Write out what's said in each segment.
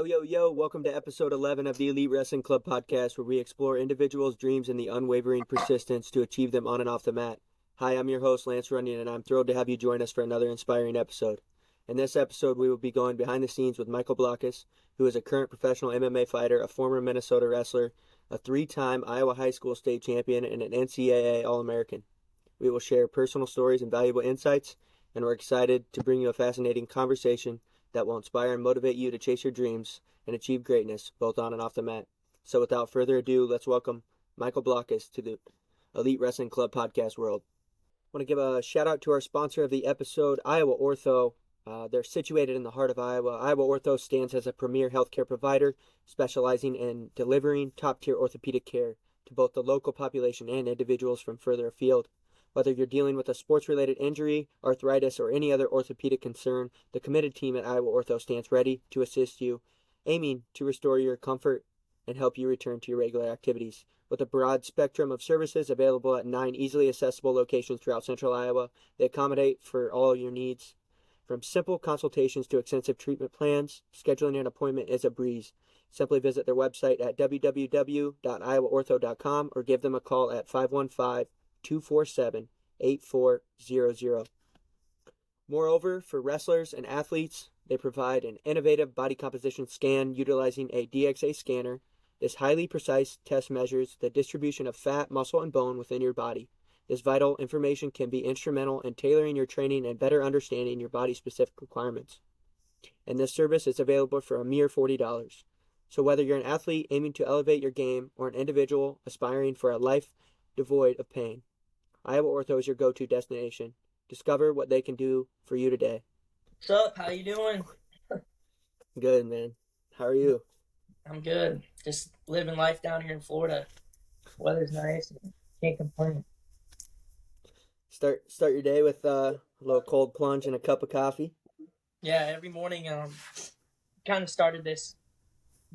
Yo, welcome to episode 11 of the Elite Wrestling Club podcast, where we explore individuals' dreams and the unwavering persistence to achieve them on and off the mat. Hi, I'm your host, Lance Runyon, and I'm thrilled to have you join us for another inspiring episode. In this episode, we will be going behind the scenes with Michael Blockhus, who is a current professional MMA fighter, a former Minnesota wrestler, a three-time Iowa High School state champion, and an NCAA All-American. We will share personal stories and valuable insights, and we're excited to bring you a fascinating conversation that will inspire and motivate you to chase your dreams and achieve greatness, both on and off the mat. So without further ado, let's welcome Michael Blockhus to the Elite Wrestling Club podcast world. I want to give a shout out to our sponsor of the episode, Iowa Ortho. They're situated in the heart of Iowa. Iowa Ortho stands as a premier healthcare provider specializing in delivering top-tier orthopedic care to both the local population and individuals from further afield. Whether you're dealing with a sports-related injury, arthritis, or any other orthopedic concern, the committed team at Iowa Ortho stands ready to assist you, aiming to restore your comfort and help you return to your regular activities. With a broad spectrum of services available at 9 easily accessible locations throughout central Iowa, they accommodate for all your needs. From simple consultations to extensive treatment plans, scheduling an appointment is a breeze. Simply visit their website at www.iowaortho.com or give them a call at 515-247-8400. Moreover, for wrestlers and athletes, they provide an innovative body composition scan utilizing a DXA scanner. This highly precise test measures the distribution of fat, muscle, and bone within your body. This vital information can be instrumental in tailoring your training and better understanding your body's specific requirements. And this service is available for a mere $40. So whether you're an athlete aiming to elevate your game or an individual aspiring for a life devoid of pain, Iowa Ortho is your go-to destination. Discover what they can do for you today. What's up? How you doing? Good, man. How are you? I'm good. Just living life down here in Florida. Weather's nice. Can't complain. Start your day with a little cold plunge and a cup of coffee. Yeah, every morning. Kind of started this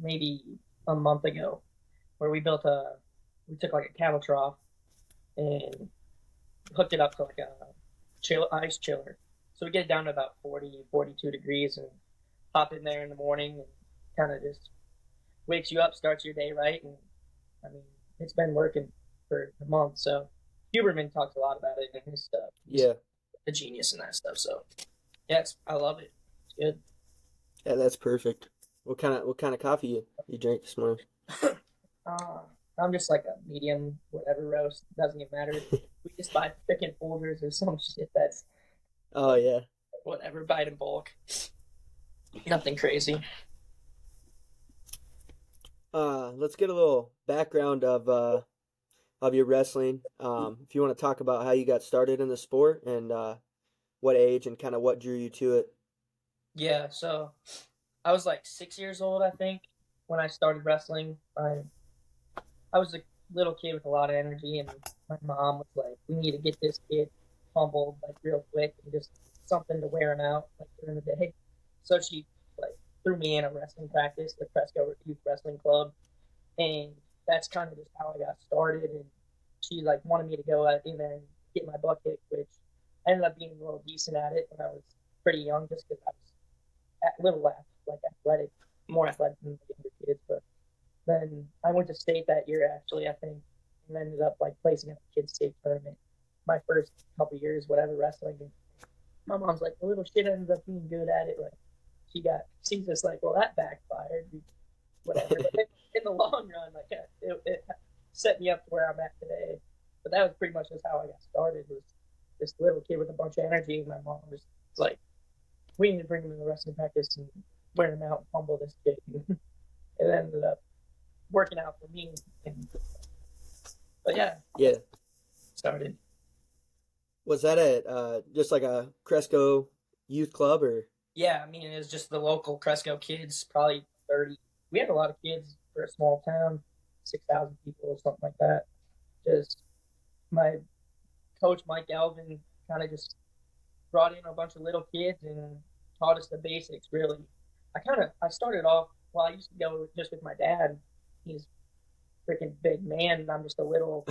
maybe a month ago, where we took like a cattle trough and hooked it up to like a ice chiller. So we get it down to about 40, 42 degrees and hop in there in the morning and kind of just wakes you up, starts your day right. And I mean, it's been working for a month. So Huberman talks a lot about it in his stuff. He's a genius in that stuff. So yeah, I love it. It's good. Yeah, that's perfect. What kind of coffee you drink this morning? I'm just like a medium, whatever roast. Doesn't even matter. We just buy freaking Folgers or some shit that's whatever, buy it in bulk. Nothing crazy. Let's get a little background of your wrestling. If you want to talk about how you got started in the sport and what age and kind of what drew you to it. Yeah, so I was like 6 years old, I think, when I started wrestling. I was a little kid with a lot of energy, and my mom was like, "We need to get this kid humbled like real quick and just something to wear him out like during the day." So she like threw me in a wrestling practice, the Cresco Youth Wrestling Club, and that's kind of just how I got started. And she like wanted me to go out in there and get my butt kicked, which I ended up being a little decent at it when I was pretty young, just because I was athletic, more athletic than the younger kids. But then I went to state that year, actually, I think, and ended up like placing at the kids' state tournament. My first couple years, whatever, wrestling. And my mom's like, the little shit ended up being good at it. Like, she's just like, well, that backfired, whatever. But in the long run, like, it set me up to where I'm at today. But that was pretty much just how I got started. Was this little kid with a bunch of energy, and my mom was like, we need to bring him to the wrestling practice and wear him out and humble this kid. It ended up working out for me. But yeah. Started. Was that at just like a Cresco youth club or? Yeah, I mean, it was just the local Cresco kids, probably 30. We had a lot of kids for a small town, 6,000 people or something like that. Just my coach, Mike Alvin, kind of just brought in a bunch of little kids and taught us the basics, really. I started off, well, I used to go just with my dad. He's a freaking big man, and I'm just a little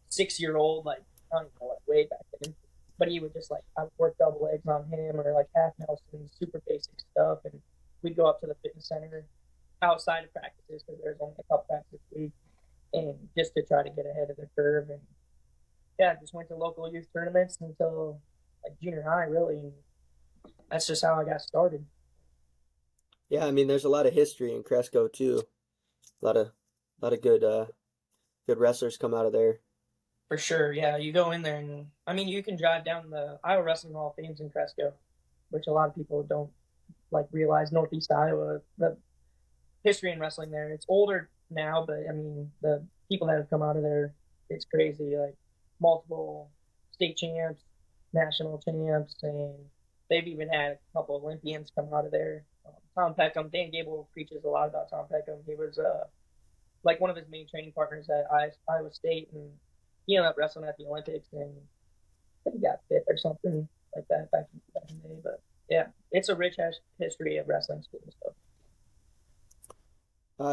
6-year-old, like, I don't even know what, way back then. But he would just, like, I would work double legs on him or, like, half Nelson, super basic stuff. And we'd go up to the fitness center outside of practices because there's only a couple practices a week, and just to try to get ahead of the curve. And yeah, just went to local youth tournaments until like junior high, really. And that's just how I got started. Yeah, I mean, there's a lot of history in Cresco too. A lot of good wrestlers come out of there. For sure, yeah. You go in there, and I mean, you can drive down the Iowa Wrestling Hall of Fame's in Cresco, which a lot of people don't like realize. Northeast Iowa, the history in wrestling there. It's older now, but I mean, the people that have come out of there, it's crazy. Like multiple state champs, national champs, and they've even had a couple Olympians come out of there. Tom Peckham, Dan Gable preaches a lot about Tom Peckham. He was like one of his main training partners at Iowa State, and he ended up wrestling at the Olympics, and I think he got fit or something like that back in the day. But yeah, it's a rich history of wrestling school and stuff.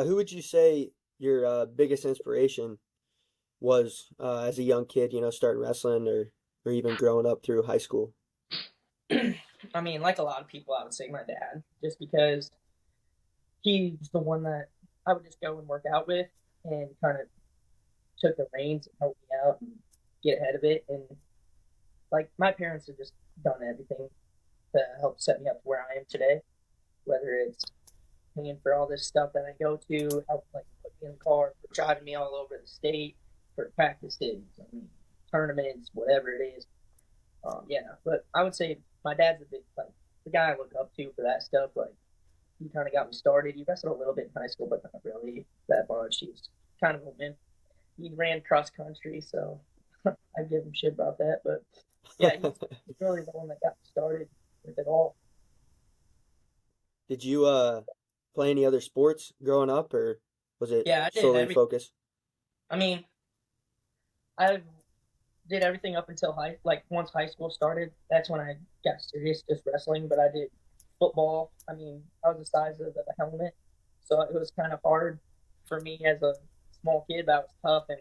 Who would you say your biggest inspiration was as a young kid, starting wrestling or even growing up through high school? I mean, like a lot of people, I would say my dad, just because he's the one that I would just go and work out with and kind of took the reins and helped me out and get ahead of it. And like my parents have just done everything to help set me up to where I am today, whether it's paying for all this stuff that I go to, help like put me in the car, for driving me all over the state for practices, I mean, tournaments, whatever it is. Yeah, but I would say my dad's a big like the guy I look up to for that stuff. Like he kind of got me started. He wrestled a little bit in high school, but not really that much. He's kind of a man. He ran cross country, so I give him shit about that. But yeah, he's really the one that got me started with it all. Did you play any other sports growing up, or was it Yeah, I did solely every. focused? I mean, I did everything up until like once high school started. That's when I got serious, just wrestling. But I did football. I mean, I was the size of the helmet, so it was kind of hard for me as a small kid. But I was tough, and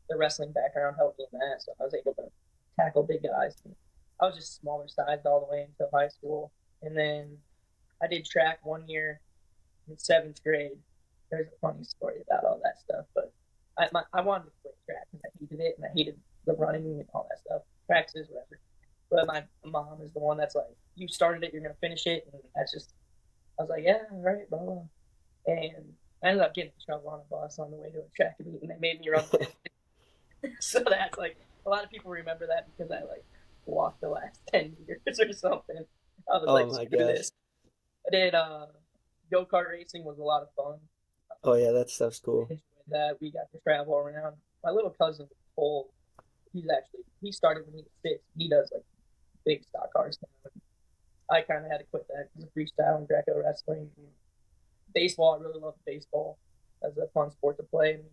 the wrestling background helped me in that. So I was able to tackle big guys. And I was just smaller sized all the way until high school, and then I did track 1 year in seventh grade. There's a funny story about all that stuff, but I wanted to quit track because I hated it and I hated the running and all that stuff, practices, whatever. But my mom is the one that's like, "You started it, you're gonna finish it," and that's just. I was like, "Yeah, all right, blah blah." And I ended up getting in trouble on a bus on the way to a track meet, and they made me run. So that's like a lot of people remember that because I like walked the last 10 years or something. I was Oh like, my "Screw gosh. this." I did go kart racing was a lot of fun. Oh yeah, that stuff's cool. Enjoyed that. We got to travel around. My little cousin Cole, he started when he was 6. He does like big stock cars now. I kind of had to quit that because of freestyle and Greco wrestling. And baseball, I really love baseball as a fun sport to play. And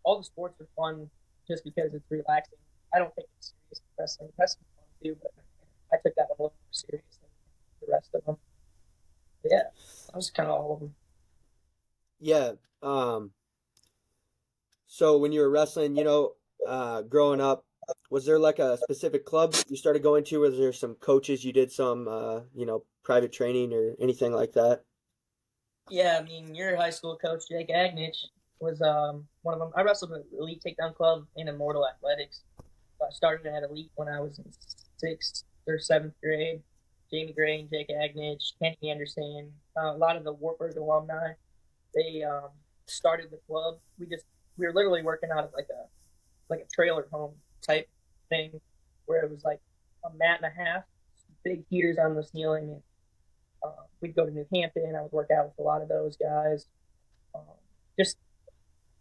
all the sports are fun just because it's relaxing. I don't take it serious. Wrestling, wrestling's fun too, but I took that one a little more serious than the rest of them. But yeah, that was kind of all of them. Yeah. So when you were wrestling, growing up, was there like a specific club you started going to? Was there some coaches you did some, private training or anything like that? Yeah, I mean, your high school coach, Jake Agnich, was one of them. I wrestled with Elite Takedown Club in Immortal Athletics. I started at Elite when I was in 6th or 7th grade. Jamie Gray and Jake Agnich, Kenny Anderson, a lot of the Wartburg alumni. They started the club. We were literally working out of like a trailer home type thing, where it was like a mat and a half, big heaters on the ceiling, and we'd go to New Hampton. I would work out with a lot of those guys. Um, just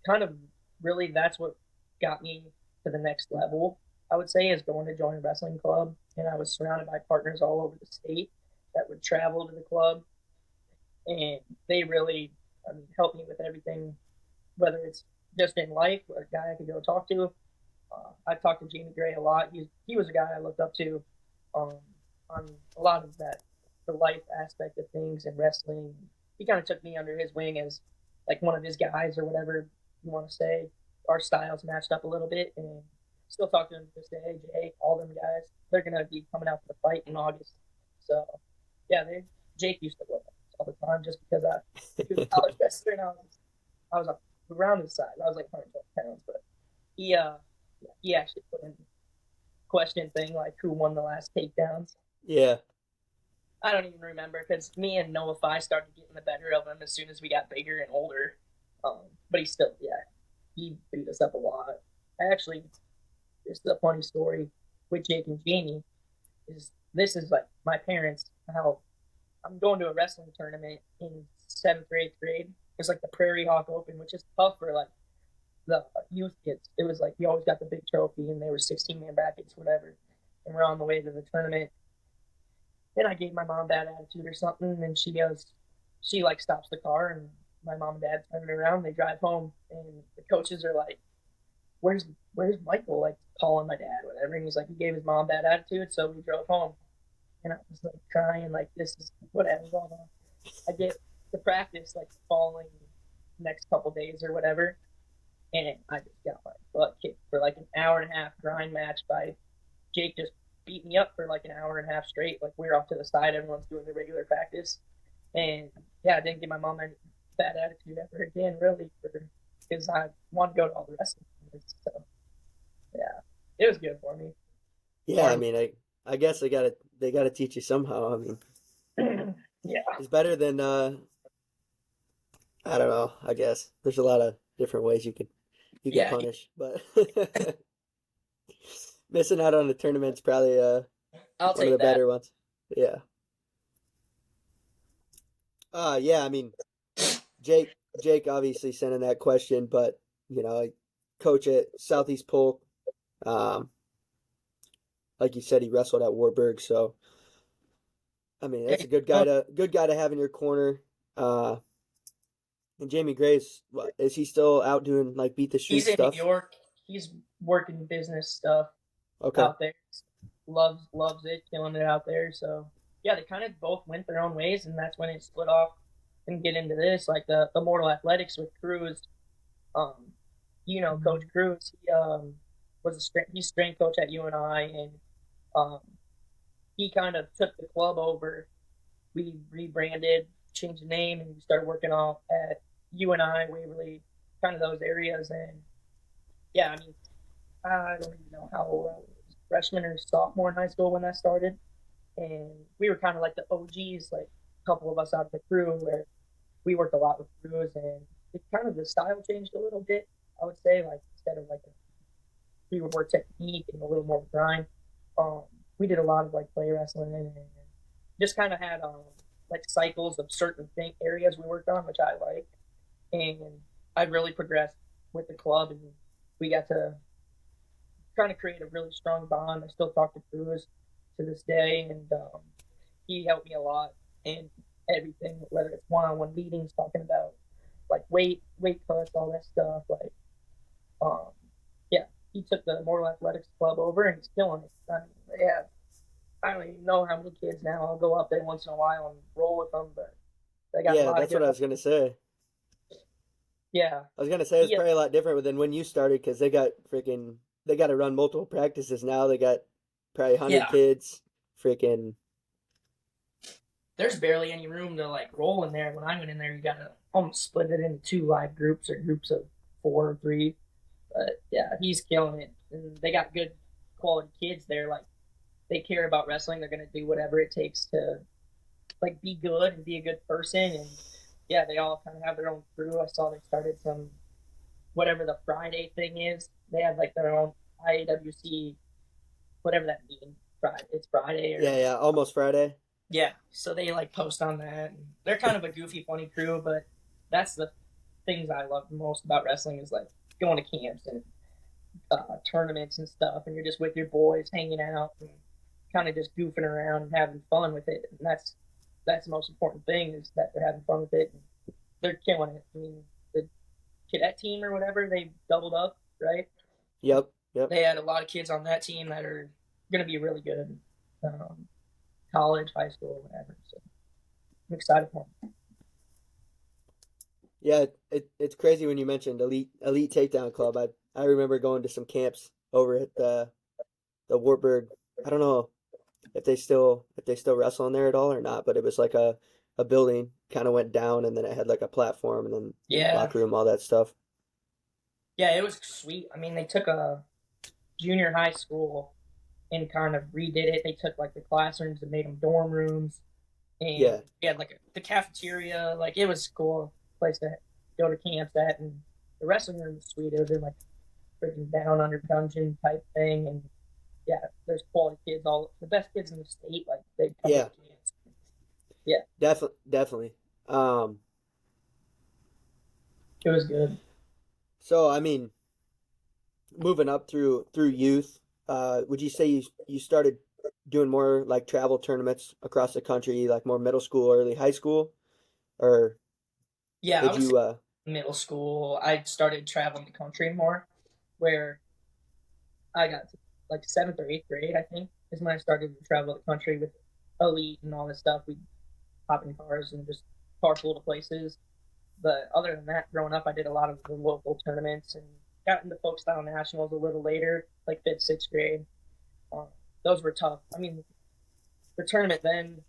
kind of really that's what got me to the next level. I would say is going to join a wrestling club, and I was surrounded by partners all over the state that would travel to the club, and they really helped me with everything, whether it's just in life, a guy I could go talk to. I talked to Jamie Gray a lot. He was a guy I looked up to um, on a lot of that, the life aspect of things and wrestling. He kind of took me under his wing as like one of his guys or whatever you want to say. Our styles matched up a little bit, and still talk to him to this day. Jake, all them guys, they're gonna be coming out for the fight in August. So yeah, Jake used to love them. all the time just because he was a college wrestler and I was up around his size. I was like 112 pounds, but he actually put in question thing like who won the last takedowns. Yeah. I don't even remember because me and Noah Phi started getting the better of him as soon as we got bigger and older. But he beat us up a lot. Actually, this is a funny story with Jake and Jamie. This is like my parents, how I'm going to a wrestling tournament in 7th or 8th grade. It's like the Prairie Hawk Open, which is tough for like the youth kids. It was like you always got the big trophy, and they were 16-man brackets, whatever. And we're on the way to the tournament, and I gave my mom bad attitude or something, and she like stops the car, and my mom and dad turn around, they drive home, and the coaches are like, "Where's Michael?" Like calling my dad, whatever. And he's like, he gave his mom bad attitude, so we drove home, and I was like crying, like this is whatever's going on. I get to practice like the following next couple days or whatever, and I just got my butt kicked for like an hour and a half grind match by Jake. Just beat me up for like an hour and a half straight. Like we were off to the side, everyone's doing the regular practice, and yeah, I didn't give my mom any bad attitude ever again, really, because I wanted to go to all the wrestling. So yeah, it was good for me. Yeah, I mean, I guess they gotta teach you somehow. I mean, Yeah, it's better than I don't know. I guess there's a lot of different ways you could yeah, punish, but missing out on the tournament's probably I'll one of the take that. better ones. Yeah. Yeah, I mean, Jake obviously sent in that question, but I coach at Southeast Polk. Um, like you said, he wrestled at Warburg, so I mean that's a good guy to have in your corner. And Jamie Graves, is he still out doing like beat the He's street in New stuff? York. He's working business stuff Okay. out there. Loves it, killing it out there. So yeah, they kind of both went their own ways, and that's when it split off and get into this like the Mortal Athletics with Cruz. Um, Coach Cruz. He was he's strength coach at UNI, and um, he kind of took the club over. We rebranded, changed the name, and we started working off at UNI, Waverly, kind of those areas. And yeah, I mean, I don't even know how old I was, freshman or sophomore in high school when that started. And we were kind of like the OGs, like a couple of us out of the crew, where we worked a lot with crews, and it kind of the style changed a little bit. I would say, like instead of like we were more technique and a little more grind. Um, we did a lot of like play wrestling and just kind of had like cycles of certain areas we worked on, which I like, and I really progressed with the club, and we got to kind of create a really strong bond. I still talk to Cruz to this day, and he helped me a lot in everything, whether it's one-on-one meetings, talking about like weight cuts, all that stuff. Like, um, yeah, he took the Mortal Athletics Club over, and he's killing it. I mean, yeah, I don't even know how many kids now. I'll go up there once in a while and roll with them, but they got a Yeah, lot of that's what good. I was gonna say. Yeah, I was gonna say it's he, probably a lot different than when you started because they got to run multiple practices now. They got probably 100 yeah. kids. Freaking There's barely any room to like roll in there. When I went in there, you gotta almost split it into two live groups or groups of 4 or 3. But yeah, he's killing it, and they got good quality kids there. Like they care about wrestling. They're gonna do whatever it takes to like be good and be a good person. And yeah, they all kind of have their own crew. I saw they started some whatever the Friday thing is. They have like their own IAWC, whatever that means. Friday, it's Friday or yeah, almost Friday. yeah. So they like post on that. And they're kind of a goofy, funny crew, but that's the things I love most about wrestling is like going to camps and tournaments and stuff, and you're just with your boys hanging out and kind of just goofing around and having fun with it. And that's the most important thing is that they're having fun with it. And they're killing it. I mean, the cadet team or whatever, they doubled up, right? Yep, yep. They had a lot of kids on that team that are going to be really good, college, high school, whatever. So I'm excited for them. Yeah, it's crazy when you mentioned elite takedown club. I remember going to some camps over at the Wartburg. I don't know if they still wrestle in there at all or not, but it was like a building kind of went down, and then it had like a platform, and then Yeah. locker room, all that stuff. Yeah, it was sweet. I mean, they took a junior high school and kind of redid it. They took like the classrooms and made them dorm rooms, and Yeah, yeah, like the cafeteria. Like it was a cool place to go to camps at, and the wrestling room was sweet. It was in like freaking down under dungeon type thing, and yeah, there's quality kids, all the best kids in the state. Like they come to yeah, the camps. Yeah, definitely. Um, it was good. so I mean, moving up through youth, would you say you started doing more like travel tournaments across the country, like more middle school, early high school, or Yeah, I did would say you? middle school. I started traveling the country more, where I got to like seventh or eighth grade, I think, is when I started to travel the country with elite and all this stuff. We hop in cars and just carpool to places. But other than that, growing up, I did a lot of the local tournaments and got into folk style nationals a little later, like fifth, sixth grade. Um, those were tough. I mean, the tournament then,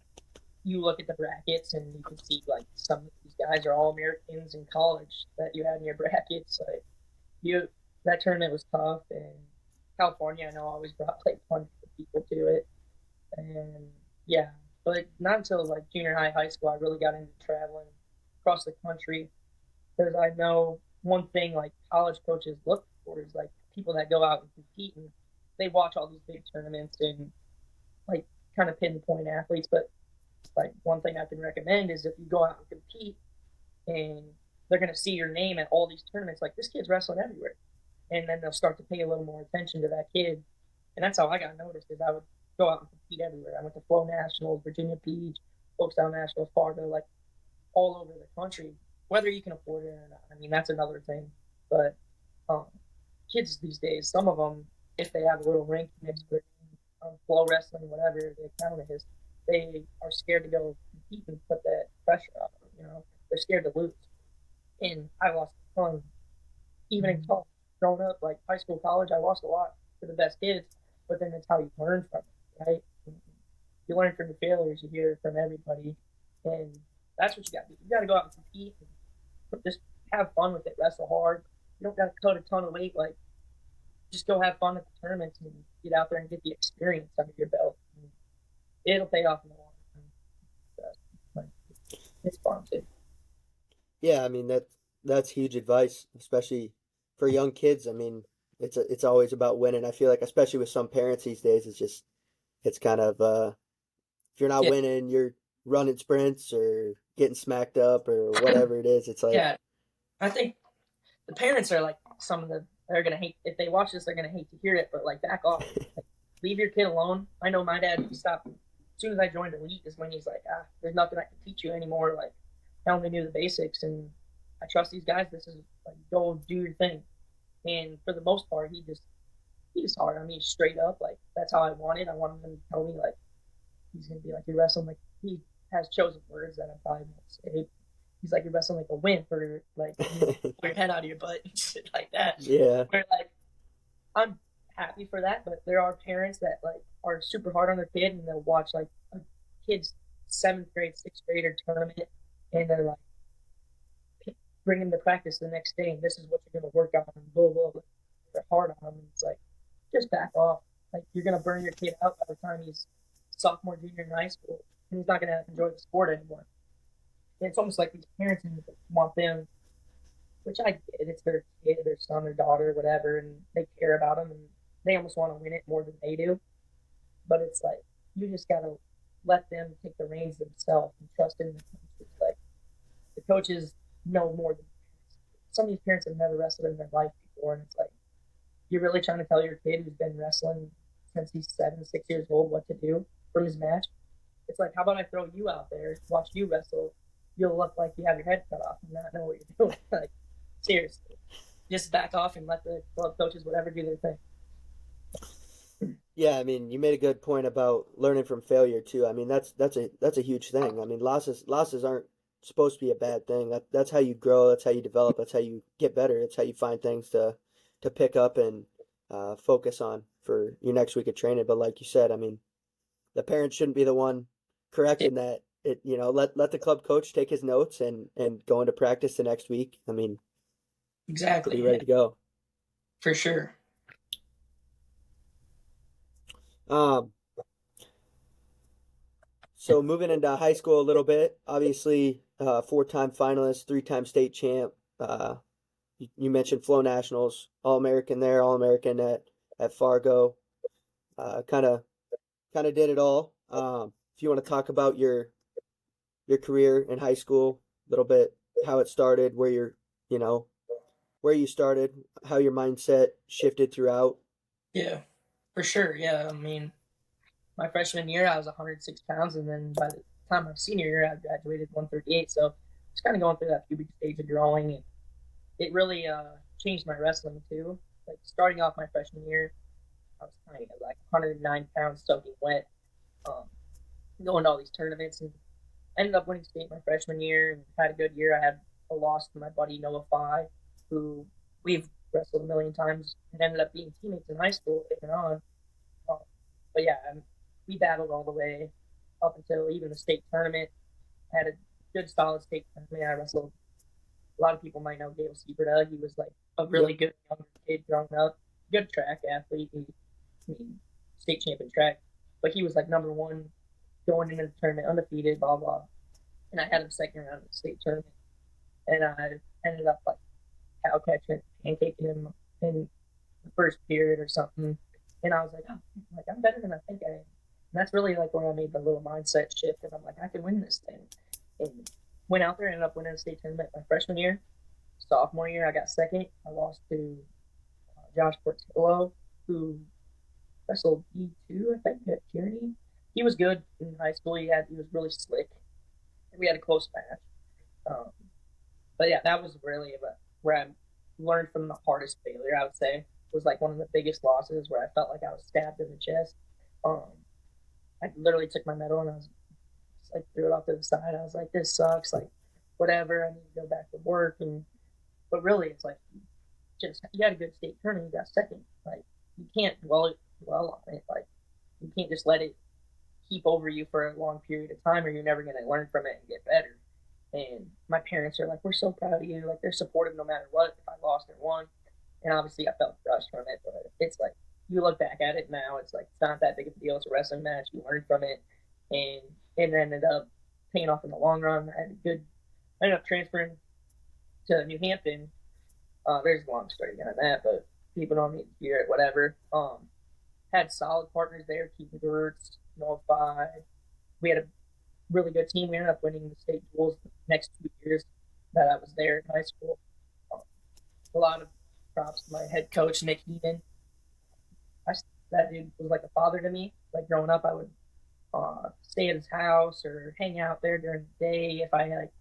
you look at the brackets and you can see like some of these guys are all Americans in college that you had in your brackets. Like you, that tournament was tough. And California, I know, always brought like tons of people to it. And yeah, but not until like junior high, high school, I really got into traveling across the country, because I know one thing like college coaches look for is like people that go out and compete, and they watch all these big tournaments and like kind of pinpoint athletes. But like one thing I can recommend is if you go out and compete and they're going to see your name at all these tournaments, like this kid's wrestling everywhere, and then they'll start to pay a little more attention to that kid. And that's how I got noticed. Is I would go out and compete everywhere. I went to Flow Nationals, Virginia Beach, Oakstown Nationals, Fargo, like all over the country, whether you can afford it or not. I mean, that's another thing. But um, kids these days, some of them, if they have a little rink mixed with flow wrestling, whatever they count it as, they are scared to go compete and put that pressure on them. They're scared to lose. And I lost a ton, even in college. Growing up, like high school, college, I lost a lot to the best kids. But then that's how you learn from it, right? You learn from the failures. You hear from everybody, and that's what you got to do. You got to go out and compete and just have fun with it. Wrestle hard. You don't got to cut a ton of weight. Like just go have fun at the tournaments and get out there and get the experience under your belt. And it'll pay off in the long run. It's fun too. Yeah, I mean that's huge advice, especially for young kids. I mean, it's always about winning. I feel like especially with some parents these days, it's kind of if you're not Yeah, winning, you're running sprints or getting smacked up or whatever it is. It's like yeah. I think the parents are like some of the they're gonna hate if they watch this. They're gonna hate to hear it, but like back off. Like, leave your kid alone. I know my dad. He stopped as soon as I joined elite. Is when he's like, there's nothing I can teach you anymore. Like, I only knew the basics, and I trust these guys. This is like go do your thing. And for the most part, he's hard. I mean, straight up. Like that's how I wanted. I wanted him to tell me like he's gonna be like you're wrestling like he has chosen words that I probably won't say. He's like you're wrestling like a wimp or like you pull your head out of your butt and shit like that. yeah, Where like I'm happy for that, but there are parents that like are super hard on their kid and they'll watch like a kid's seventh grade, sixth grader tournament and they're like bring him to practice the next day and this is what you're gonna work on and blah blah blah. They're hard on him. It's like just back off. Like you're gonna burn your kid out by the time he's sophomore, junior in high school, and he's not gonna enjoy the sport anymore. And it's almost like these parents want them, which I get. It's their kid, their son, their daughter, whatever, and they care about them, and they almost want to win it more than they do. But it's like you just gotta let them take the reins themselves and trust in the coaches. Like the coaches know more than some of these parents have never wrestled in their life before, and it's like you're really trying to tell your kid who's been wrestling since he's 7, 6 years old what to do from his match. It's like, how about I throw you out there, watch you wrestle? You'll look like you have your head cut off and not know what you're doing. Like, seriously, just back off and let the club coaches, whatever, do their thing. yeah. I mean, you made a good point about learning from failure too. I mean, that's a huge thing. I mean, losses aren't supposed to be a bad thing. That's how you grow. That's how you develop. That's how you get better. It's how you find things to pick up and focus on for your next week of training. But like you said, I mean, the parents shouldn't be the one Yeah, correcting that. let the club coach take his notes and go into practice the next week. I mean, be Exactly. ready to go. For sure. Um, so moving into high school a little bit, obviously, 4-time finalist, 3-time state champ. You mentioned Flow Nationals, All-American there, All-American at Fargo. Kind of did it all. If you want to talk about your career in high school, a little bit, how it started, you know, where you started, how your mindset shifted throughout. Yeah, for sure. Yeah, I mean, my freshman year, I was 106 pounds, and then by the time my senior year, I graduated 138. So it's kind of going through that puberty stage of growing, and it really changed my wrestling too. Like starting off my freshman year, I was tiny, like 109 pounds, soaking wet, um, going to all these tournaments, and ended up winning state my freshman year and had a good year. I had a loss to my buddy Noah Phi, who we've wrestled a million times and ended up being teammates in high school later on. Um, but yeah, we battled all the way up until even the state tournament. I had a good, solid state tournament. I wrestled. A lot of people might know Gale Sieberta. He was like a really Yep. good younger kid growing up. Good track athlete. I mean, state champion track. But he was like number one going into the tournament, undefeated, blah, blah. And I had him second round of the state tournament. And I ended up like cow catching, pancaking him in the first period or something. And I was like, oh, like I'm better than I think I am. And that's really like where I made the little mindset shift. And I'm like, I can win this thing. And went out there, ended up winning the state tournament my freshman year. Sophomore year, I got second. I lost to Josh Portillo, who wrestled D2, I think, at Kearney. He was good in high school. He was really slick. And we had a close match. Um, but yeah, that was really where I learned from the hardest failure, I would say. Was like one of the biggest losses where I felt like I was stabbed in the chest. Um, I literally took my medal and I was like threw it off to the side. I was like, this sucks. Like, whatever. I need to go back to work. And but really, it's like just you got a good state tournament. You got second. Like you can't dwell on it. Like you can't just let it keep over you for a long period of time, or you're never going to learn from it and get better. And my parents are like, we're so proud of you. Like they're supportive no matter what. If I lost or won, and obviously I felt crushed from it, but it's like you look back at it now, it's like it's not that big of a deal. It's a wrestling match. You learn from it, and it ended up paying off in the long run. I ended up transferring to New Hampton. There's a long story behind that, but people don't need to hear it. Whatever. Had solid partners there, Keaton Gertz, Noah Phi. We had a really good team. We ended up winning the state duels the next 2 years that I was there in high school. Um, a lot of props to my head coach, Nick Heenan. That dude was like a father to me. Like growing up, I would stay at his house or hang out there during the day if I like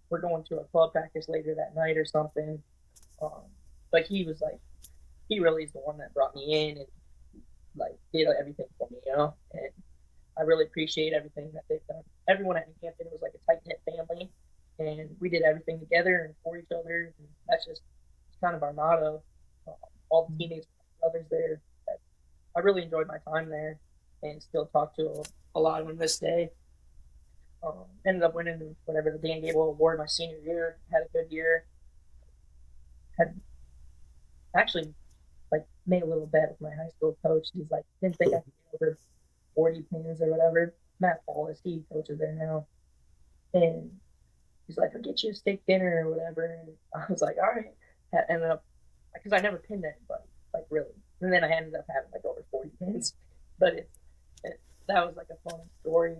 we're going to a club practice later that night or something. Um, but he really is the one that brought me in and like did everything for me, and I really appreciate everything that they've done. Everyone at New Hampton was like a tight knit family, and we did everything together and for each other. And that's just kind of our motto. All the teammates, brothers there. I really enjoyed my time there, and still talk to a lot of them this day. Ended up winning whatever the Dan Gable Award my senior year. Had a good year. Had actually like made a little bet with my high school coach. He's like, didn't think I could get over 40 pins or whatever. Matt Paulus, he coaches there now. And he's like, I'll get you a steak dinner or whatever. And I was like, all right. Ended up, because I never pinned anybody, like really. And then I ended up having like over 40 pins. But that was like a fun story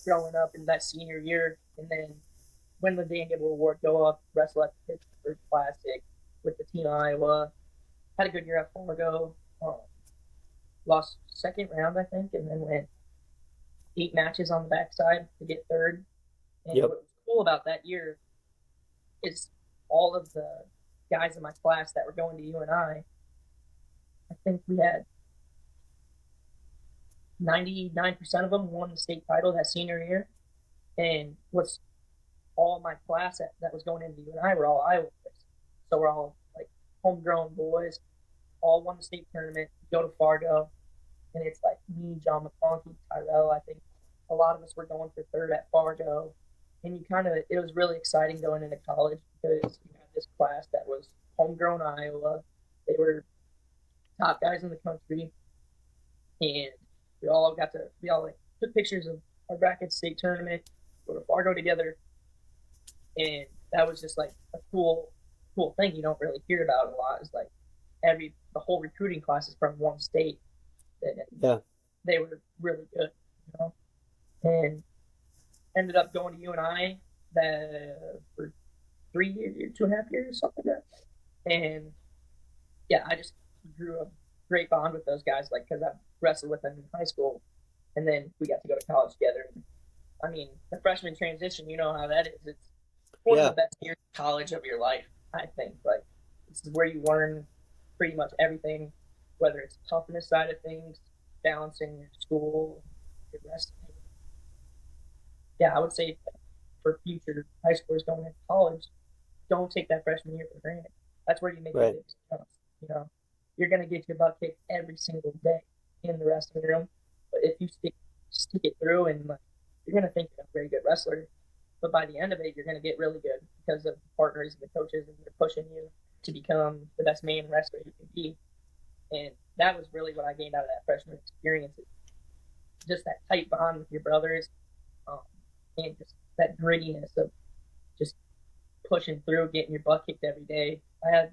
growing up in that senior year. And then when the Dan Gable Award go up, wrestle at the Pittsburgh Classic with the team Iowa. Had a good year at Fargo. Lost second round, I think, and then went 8 matches on the backside to get third. And Yep. what was cool about that year is all of the guys in my class that were going to UNI. I think we had 99% of them won the state title that senior year. And what's all my class that was going into UNI were all Iowa boys. So we're all like homegrown boys, all won the state tournament, go to Fargo, and it's like me, John McConkey, Tyrell, I think, a lot of us were going for third at Fargo, and it was really exciting going into college because you had this class that was homegrown Iowa. They were top guys in the country, and we all like took pictures of our bracket state tournament, go to Fargo together, and that was just like a cool thing you don't really hear about a lot. Is like the whole recruiting class is from one state, and Yeah. they were really good, and ended up going to UNI for 3 years, 2.5 years, something like that. And yeah, I just grew a great bond with those guys, like because I wrestled with them in high school, and then we got to go to college together. And, I mean, the freshman transition, you know how that is. It's one of the best years of college of your life, I think. Like, this is where you learn pretty much everything, whether it's toughness side of things, balancing your school, your wrestling. Yeah, I would say for future high schoolers going into college, don't take that freshman year for granted. That's where you make the biggest jumps. You're going to get your butt kicked every single day in the wrestling room, but if you stick it through, and like, you're going to think you're a very good wrestler, but by the end of it, you're going to get really good because of the partners and the coaches, and they're pushing you to become the best man wrestler you can be. And that was really what I gained out of that freshman experience. Just that tight bond with your brothers, and just that grittiness of just pushing through, getting your butt kicked every day. I had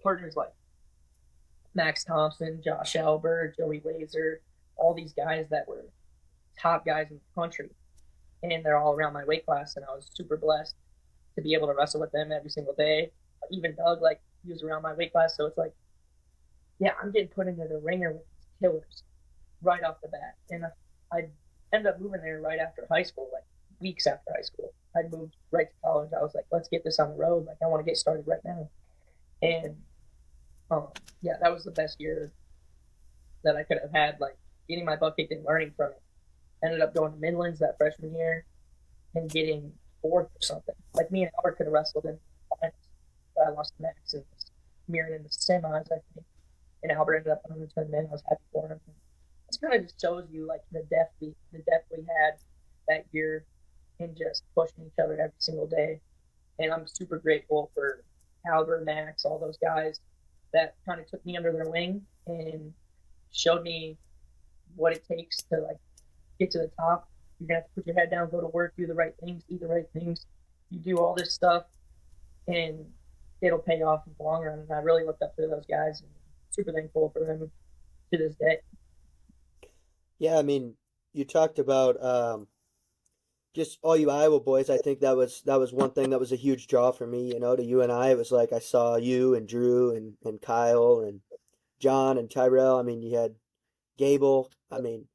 partners like Max Thompson, Josh Albert, Joey Laser, all these guys that were top guys in the country, and they're all around my weight class, and I was super blessed to be able to wrestle with them every single day. Even Doug, like, he was around my weight class, so it's like, yeah, I'm getting put into the ringer with killers right off the bat. And I ended up moving there right after high school, like weeks after high school. I moved right to college. I was like, let's get this on the road. Like, I want to get started right now. And yeah, that was the best year that I could have had, like getting my butt kicked and learning from it. Ended up going to Midlands that freshman year and getting fourth or something. Like, me and Albert could have wrestled in the finals, but I lost to Max and mirrored in the semis, I think. And Albert ended up on the tournament. I was happy for him. This kind of just shows you like the depth we had that year, and just pushing each other every single day. And I'm super grateful for Albert, Max, all those guys that kind of took me under their wing and showed me what it takes to like get to the top. You're gonna have to put your head down, go to work, do the right things, eat the right things. You do all this stuff, and it'll pay off in the long run. And I really looked up to those guys, and super thankful for them to this day. Yeah, I mean, you talked about just all you Iowa boys. I think that was one thing that was a huge draw for me, to UNI. It was like I saw you and Drew and Kyle and John and Tyrell. I mean, you had Gable. I mean,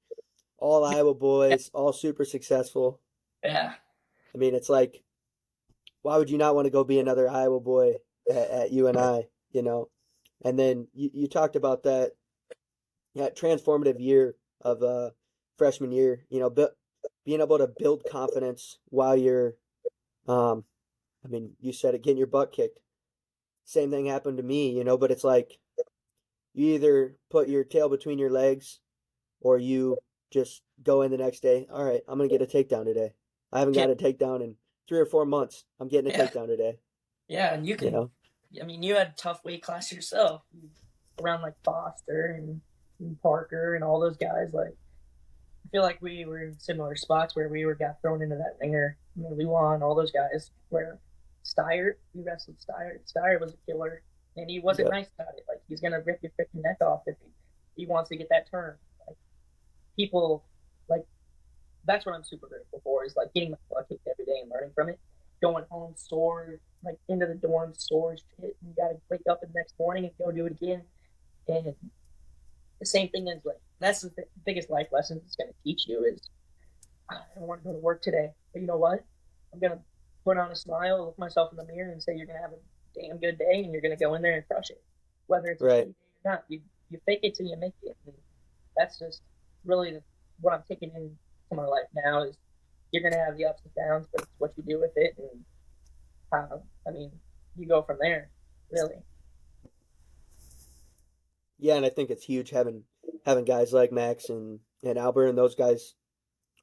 all Iowa boys, all super successful. Yeah. I mean, it's like, why would you not want to go be another Iowa boy at UNI, And then you talked about that transformative year of freshman year, being able to build confidence while you're, I mean, you said it, getting your butt kicked. Same thing happened to me, but it's like you either put your tail between your legs or you just go in the next day. All right, I'm going to get a takedown today. I haven't got a takedown in 3 or 4 months. I'm getting a takedown today. Yeah, and you can, I mean, you had a tough weight class yourself around like Foster and Parker and all those guys. Like, I feel like we were in similar spots where we got thrown into that ringer. I mean, Luan, all those guys. Where Steyer, we wrestled Steyer. Steyer was a killer, and he wasn't nice about it. Like, he's gonna rip your freaking neck off if he wants to get that turn. Like, people, like, that's what I'm super grateful for, is like getting my butt kicked every day and learning from it. Going home sore, like into the dorm sore shit, and you gotta wake up the next morning and go do it again. And the same thing is like, that's the biggest life lesson it's going to teach you is, I don't want to go to work today, but you know what? I'm going to put on a smile, look myself in the mirror, and say you're going to have a damn good day, and you're going to go in there and crush it, whether it's right or not. You fake it till you make it. And that's just really what I'm taking into my life now, is you're going to have the ups and downs, but it's what you do with it, and I mean, you go from there, really. Yeah, and I think it's huge having guys like Max and Albert and those guys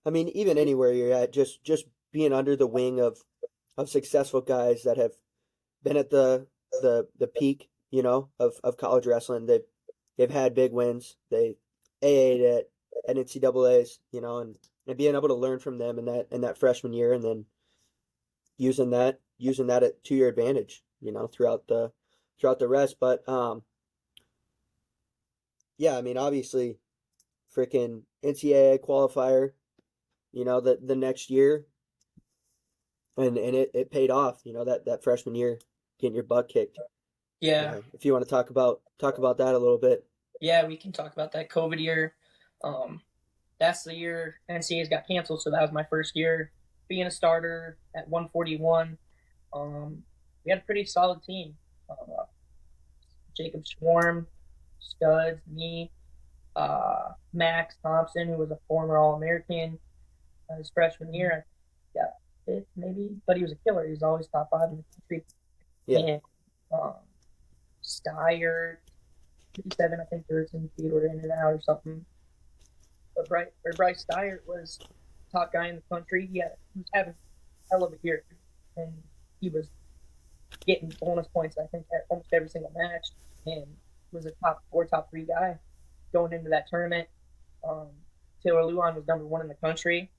I mean, even anywhere you're at, just being under the wing of successful guys that have been at the peak, of college wrestling. They've had big wins. They AA'd at NCAA's, and being able to learn from them in that freshman year, and then using that to your advantage, throughout the rest. But yeah, I mean, obviously, freaking NCAA qualifier, the next year, and it paid off, that freshman year, getting your butt kicked. Yeah, If you want to talk about that a little bit. yeah, we can talk about that COVID year. That's the year NCAA's got canceled, so that was my first year being a starter at 141. We had a pretty solid team. Jacob Schwarm, Scuds, me, Max Thompson, who was a former All-American his freshman year. Yeah, fifth maybe, but he was a killer. He was always top 5 in the country. Yeah. And Steyer, 57, I think 13 feet were in and out or something. But Bryce Steyer was top guy in the country. He was having a hell of a year, and he was getting bonus points, I think, at almost every single match, and was a top 4, top 3 guy going into that tournament. Taylor Luan was number 1 in the country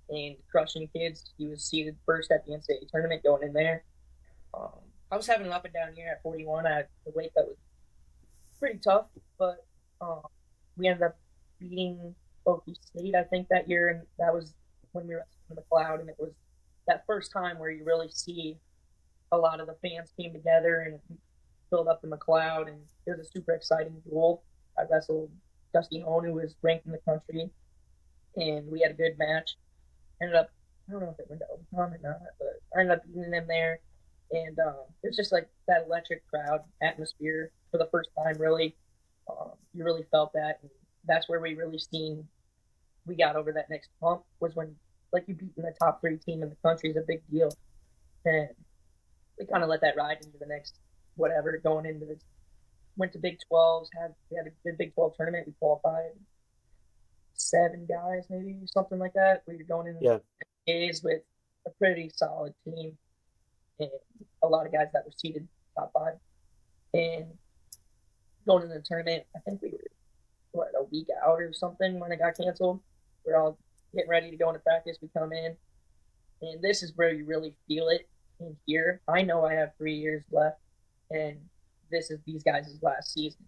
and crushing kids. He was seeded first at the NCAA tournament going in there. I was having an up and down year at 41. I had the weight that was pretty tough, but we ended up beating Okie State, I think, that year, and that was when we were in the McLeod, and it was that first time where you really see a lot of the fans came together and filled up the McLeod, and it was a super exciting duel. I wrestled Dusty Hone, who was ranked in the country, and we had a good match. Ended up, I don't know if it went to overtime or not, but I ended up beating them there. And it's just like that electric crowd atmosphere for the first time, really. You really felt that. And that's where we really we got over that next hump, was when, like, you beating the top 3 team in the country is a big deal. And we kind of let that ride into the next whatever, going into this. Went to Big 12s, we had a good Big 12 tournament. We qualified 7 guys, maybe, something like that. We were going into days with a pretty solid team and a lot of guys that were seeded top 5. And going into the tournament, I think we were, a week out or something when it got canceled. We're all getting ready to go into practice. We come in, and this is where you really feel it in here. I know I have 3 years left, and this is these guys' last season.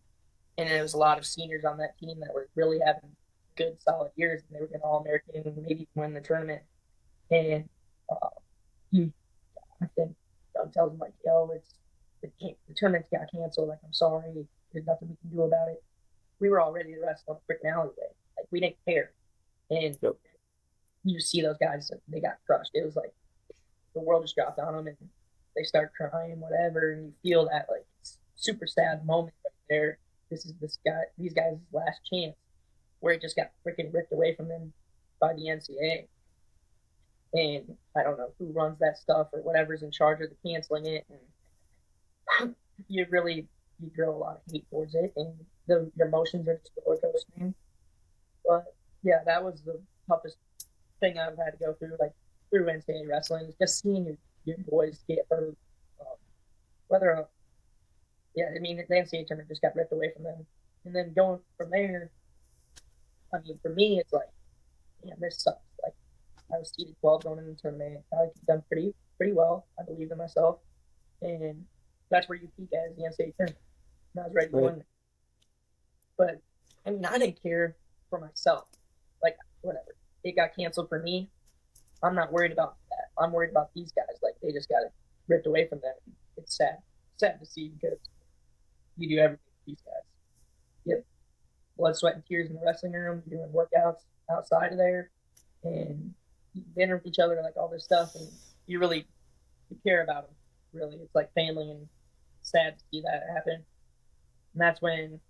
And there was a lot of seniors on that team that were really having good, solid years, and they were going to All-American and maybe win the tournament. And I think Doug tells him, like, yo, the tournament got canceled. Like, I'm sorry. There's nothing we can do about it. We were all ready to wrestle in a freaking alleyway. Like, we didn't care. And you see those guys, they got crushed. It was like the world just dropped on them, and they start crying, whatever. And you feel that, like, super sad moment right there. This is these guys' last chance, where it just got freaking ripped away from them by the NCAA. And I don't know who runs that stuff or whatever's in charge of the canceling it. And you grow a lot of hate towards it, and your emotions are just roller coastering. But yeah, that was the toughest thing I've had to go through, like, through NCAA wrestling, just seeing your boys get hurt. I mean, the NCAA tournament just got ripped away from them. And then going from there, I mean, for me, it's like, yeah, this sucks. Like, I was seeded 12 going into the tournament. I've done pretty well. I believe in myself. And that's where you peak as the NCAA tournament. And I was ready to win. But, I mean, I didn't care for myself. Like, whatever. It got canceled for me. I'm not worried about that. I'm worried about these guys. Like, they just got it ripped away from them. It's sad. Sad to see, because you do everything for these guys. You have blood, sweat, and tears in the wrestling room. You're doing workouts outside of there. And you dinner with each other, like, all this stuff. And you care about them, really. It's like family, and sad to see that happen. And that's when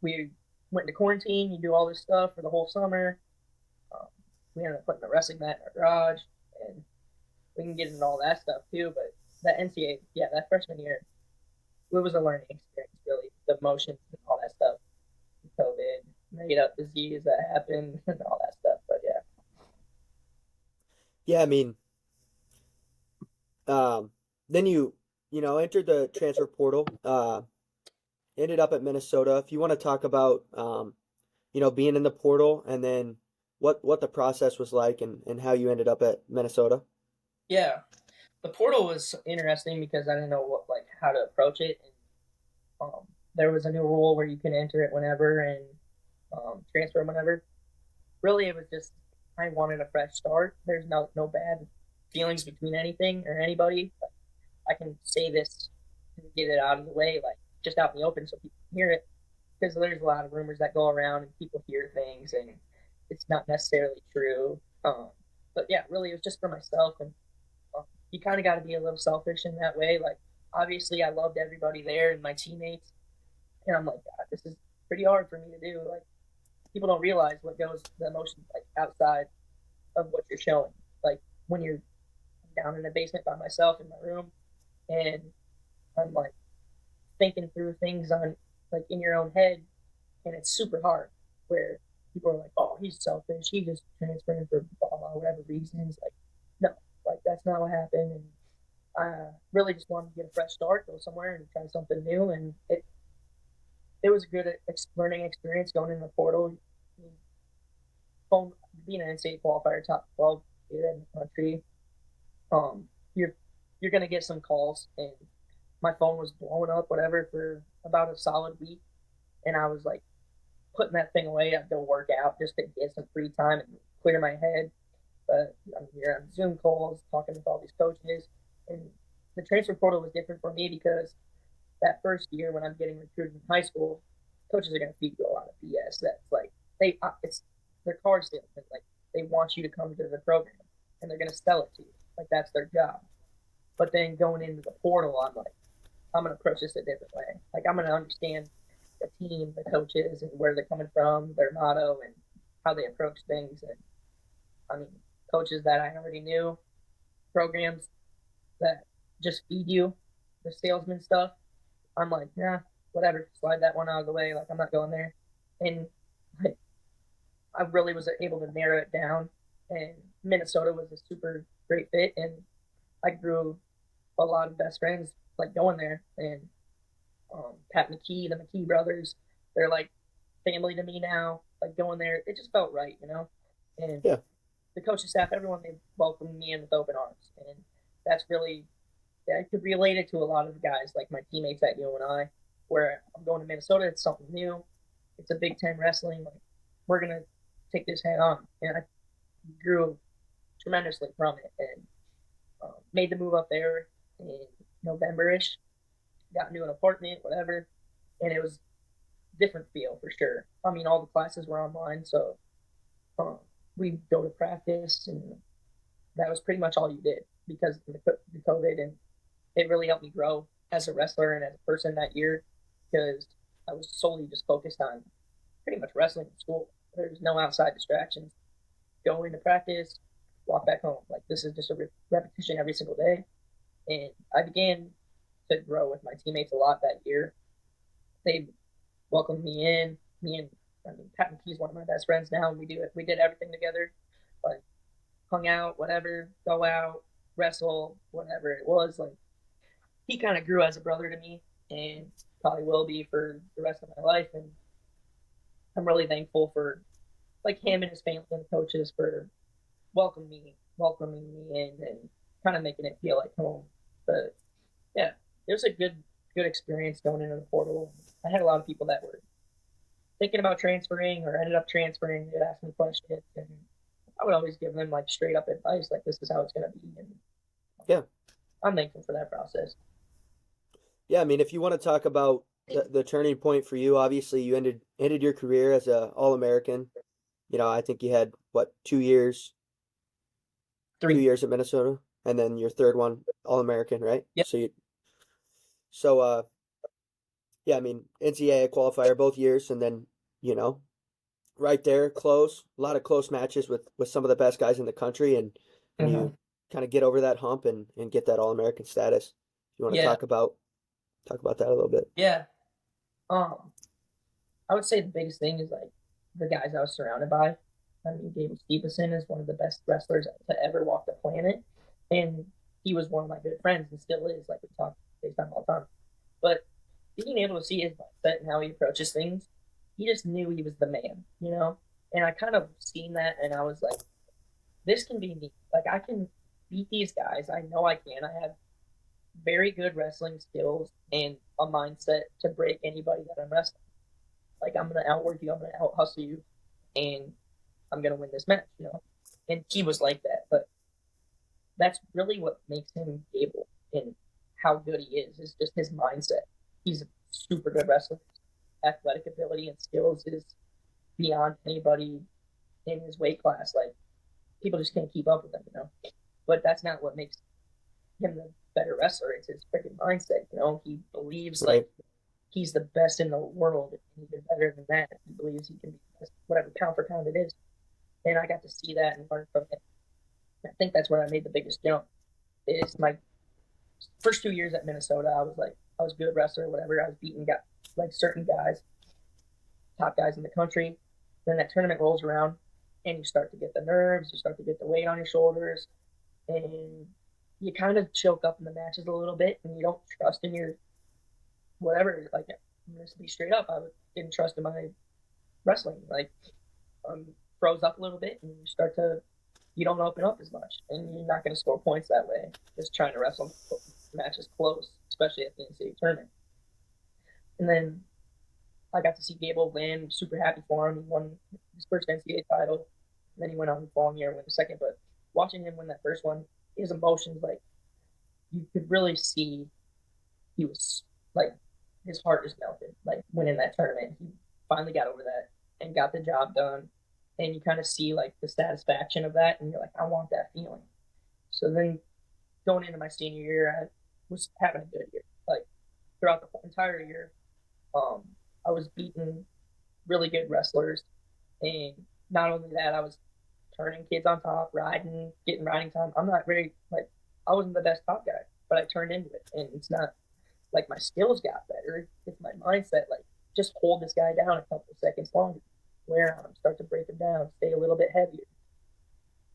we went into quarantine. You do all this stuff for the whole summer. We ended up putting a wrestling mat in our garage, and we can get into all that stuff too. But that NCAA, that freshman year, it was a learning experience, really. The emotions and all that stuff. COVID, made up disease that happened, and all that stuff. But yeah. Yeah, I mean, um, then you entered the transfer portal. Ended up at Minnesota. If you want to talk about, being in the portal and then what the process was like and how you ended up at Minnesota. Yeah, the portal was interesting because I didn't know how to approach it. And, there was a new rule where you can enter it whenever and transfer whenever. Really, it was just I wanted a fresh start. There's no bad feelings between anything or anybody. I can say this and get it out of the way, like just out in the open, so people can hear it. Because there's a lot of rumors that go around and people hear things and it's not necessarily true. But yeah, really, it was just for myself, and you kind of got to be a little selfish in that way. Like, obviously, I loved everybody there and my teammates, and I'm like, God, this is pretty hard for me to do. Like, people don't realize what goes the emotions like outside of what you're showing. Like when you're down in the basement by myself in my room, and I'm like thinking through things on like in your own head, and it's super hard. Where people are like, "Oh, he's selfish. He just transferring for blah blah whatever reasons." Like, no, like that's not what happened. And I really just wanted to get a fresh start, go somewhere and try something new. And it was a good learning experience going in the portal. I mean, phone being an NCAA qualifier, top 12 in the country, um, you're you're gonna get some calls, and my phone was blowing up, whatever, for about a solid week, and I was like putting that thing away. I'd go work out just to get some free time and clear my head. But I'm here on Zoom calls talking with all these coaches, and the transfer portal was different for me because that first year when I'm getting recruited in high school, coaches are going to feed you a lot of BS. That's like it's their car salesmen. Like they want you to come to the program, and they're going to sell it to you. Like that's their job. But then going into the portal, I'm like, I'm going to approach this a different way. Like I'm going to understand the team, the coaches, and where they're coming from, their motto, and how they approach things. And I mean, coaches that I already knew, programs that just feed you the salesman stuff. I'm like, nah, whatever, slide that one out of the way. Like I'm not going there. And I, I really was able to narrow it down. And Minnesota was a super great fit, and I grew a lot of best friends like going there. And Pat McKee, the McKee brothers, they're like family to me now. Like going there, it just felt right, you know. And Yeah. the coaching staff, everyone, they welcomed me in with open arms, and that's really I could relate it to a lot of the guys, like my teammates at UNI, where I'm going to Minnesota. It's something new. It's a Big Ten wrestling. Like we're gonna take this head on, and I grew tremendously from it, and made the move up there in November-ish. Got into an apartment, whatever, and it was different feel for sure. I mean, all the classes were online, so um, we go to practice, and that was pretty much all you did because of the COVID, and it really helped me grow as a wrestler and as a person that year because I was solely just focused on pretty much wrestling in school. There's no outside distractions. Go into practice, walk back home. Like this is just a repetition every single day. And I began to grow with my teammates a lot that year. They welcomed me in. Me and I mean Pat McKee's one of my best friends now. And we did everything together. Like hung out, whatever, go out, wrestle, whatever it was. Like he kind of grew as a brother to me and probably will be for the rest of my life. And I'm really thankful for like him and his family and the coaches for welcoming me in and kind of making it feel like home. But yeah, it was a good experience going into the portal. I had a lot of people that were thinking about transferring or ended up transferring. They'd ask me questions, and I would always give them like straight up advice, like this is how it's going to be. And Yeah. I'm thankful for that process. Yeah, I mean, if you want to talk about the turning point for you, obviously you ended your career as a All-American. I think you had what 2 years, two 3. years at Minnesota, and then your third one All-American, right? Yep. So yeah, I mean NCAA qualifier both years, and then you know right there, close, a lot of close matches with some of the best guys in the country, and Mm-hmm. you kind of get over that hump and get that All-American status. You want to Yeah. talk about that a little bit? Yeah. Um, I would say the biggest thing is like the guys I was surrounded by. I mean, Gable Stevenson is one of the best wrestlers to ever walk the planet, and he was one of my good friends and still is. Like we talk FaceTime all the time, but being able to see his mindset and how he approaches things, he just knew he was the man, you know. And I kind of seen that, and I was like, this can be me. Like I can beat these guys. I know I can. I have very good wrestling skills and a mindset to break anybody that I'm wrestling. Like I'm gonna outwork you, I'm gonna out hustle you, and I'm gonna win this match, you know. And he was like that, but that's really what makes him able and how good he is just his mindset. He's a super good wrestler. Athletic ability and skills is beyond anybody in his weight class. Like people just can't keep up with him, you know. But that's not what makes him the better wrestler. It's his freaking mindset, you know. He believes like he's the best in the world, and even better than that. He believes he can be the best, whatever pound for pound it is. And I got to see that and learn from him. I think that's where I made the biggest jump. Is my first 2 years at Minnesota, I was a good wrestler, whatever. I was beating guys, like certain guys, top guys in the country. Then that tournament rolls around, and you start to get the nerves, you start to get the weight on your shoulders, and you kind of choke up in the matches a little bit, and you don't trust in your whatever. Like I'm gonna be straight up, didn't trust in my wrestling. Like froze up a little bit, and you don't open up as much, and you're not going to score points that way. Just trying to wrestle matches close, especially at the NCAA tournament. And then I got to see Gable win. Super happy for him. He won his first NCAA title. And then he went on the following year and won the second. But watching him win that first one, his emotions, like you could really see, he was like his heart just melted. Like winning that tournament, he finally got over that and got the job done. And you kind of see like the satisfaction of that, and you're like, I want that feeling. So then going into my senior year, I was having a good year. Like throughout the entire year, I was beating really good wrestlers, and not only that, I was turning kids on top, getting riding time. I'm not very like I wasn't the best top guy, but I turned into it, and it's not like my skills got better. It's my mindset. Like just hold this guy down a couple of seconds longer. Wear on him, start to break him down, stay a little bit heavier.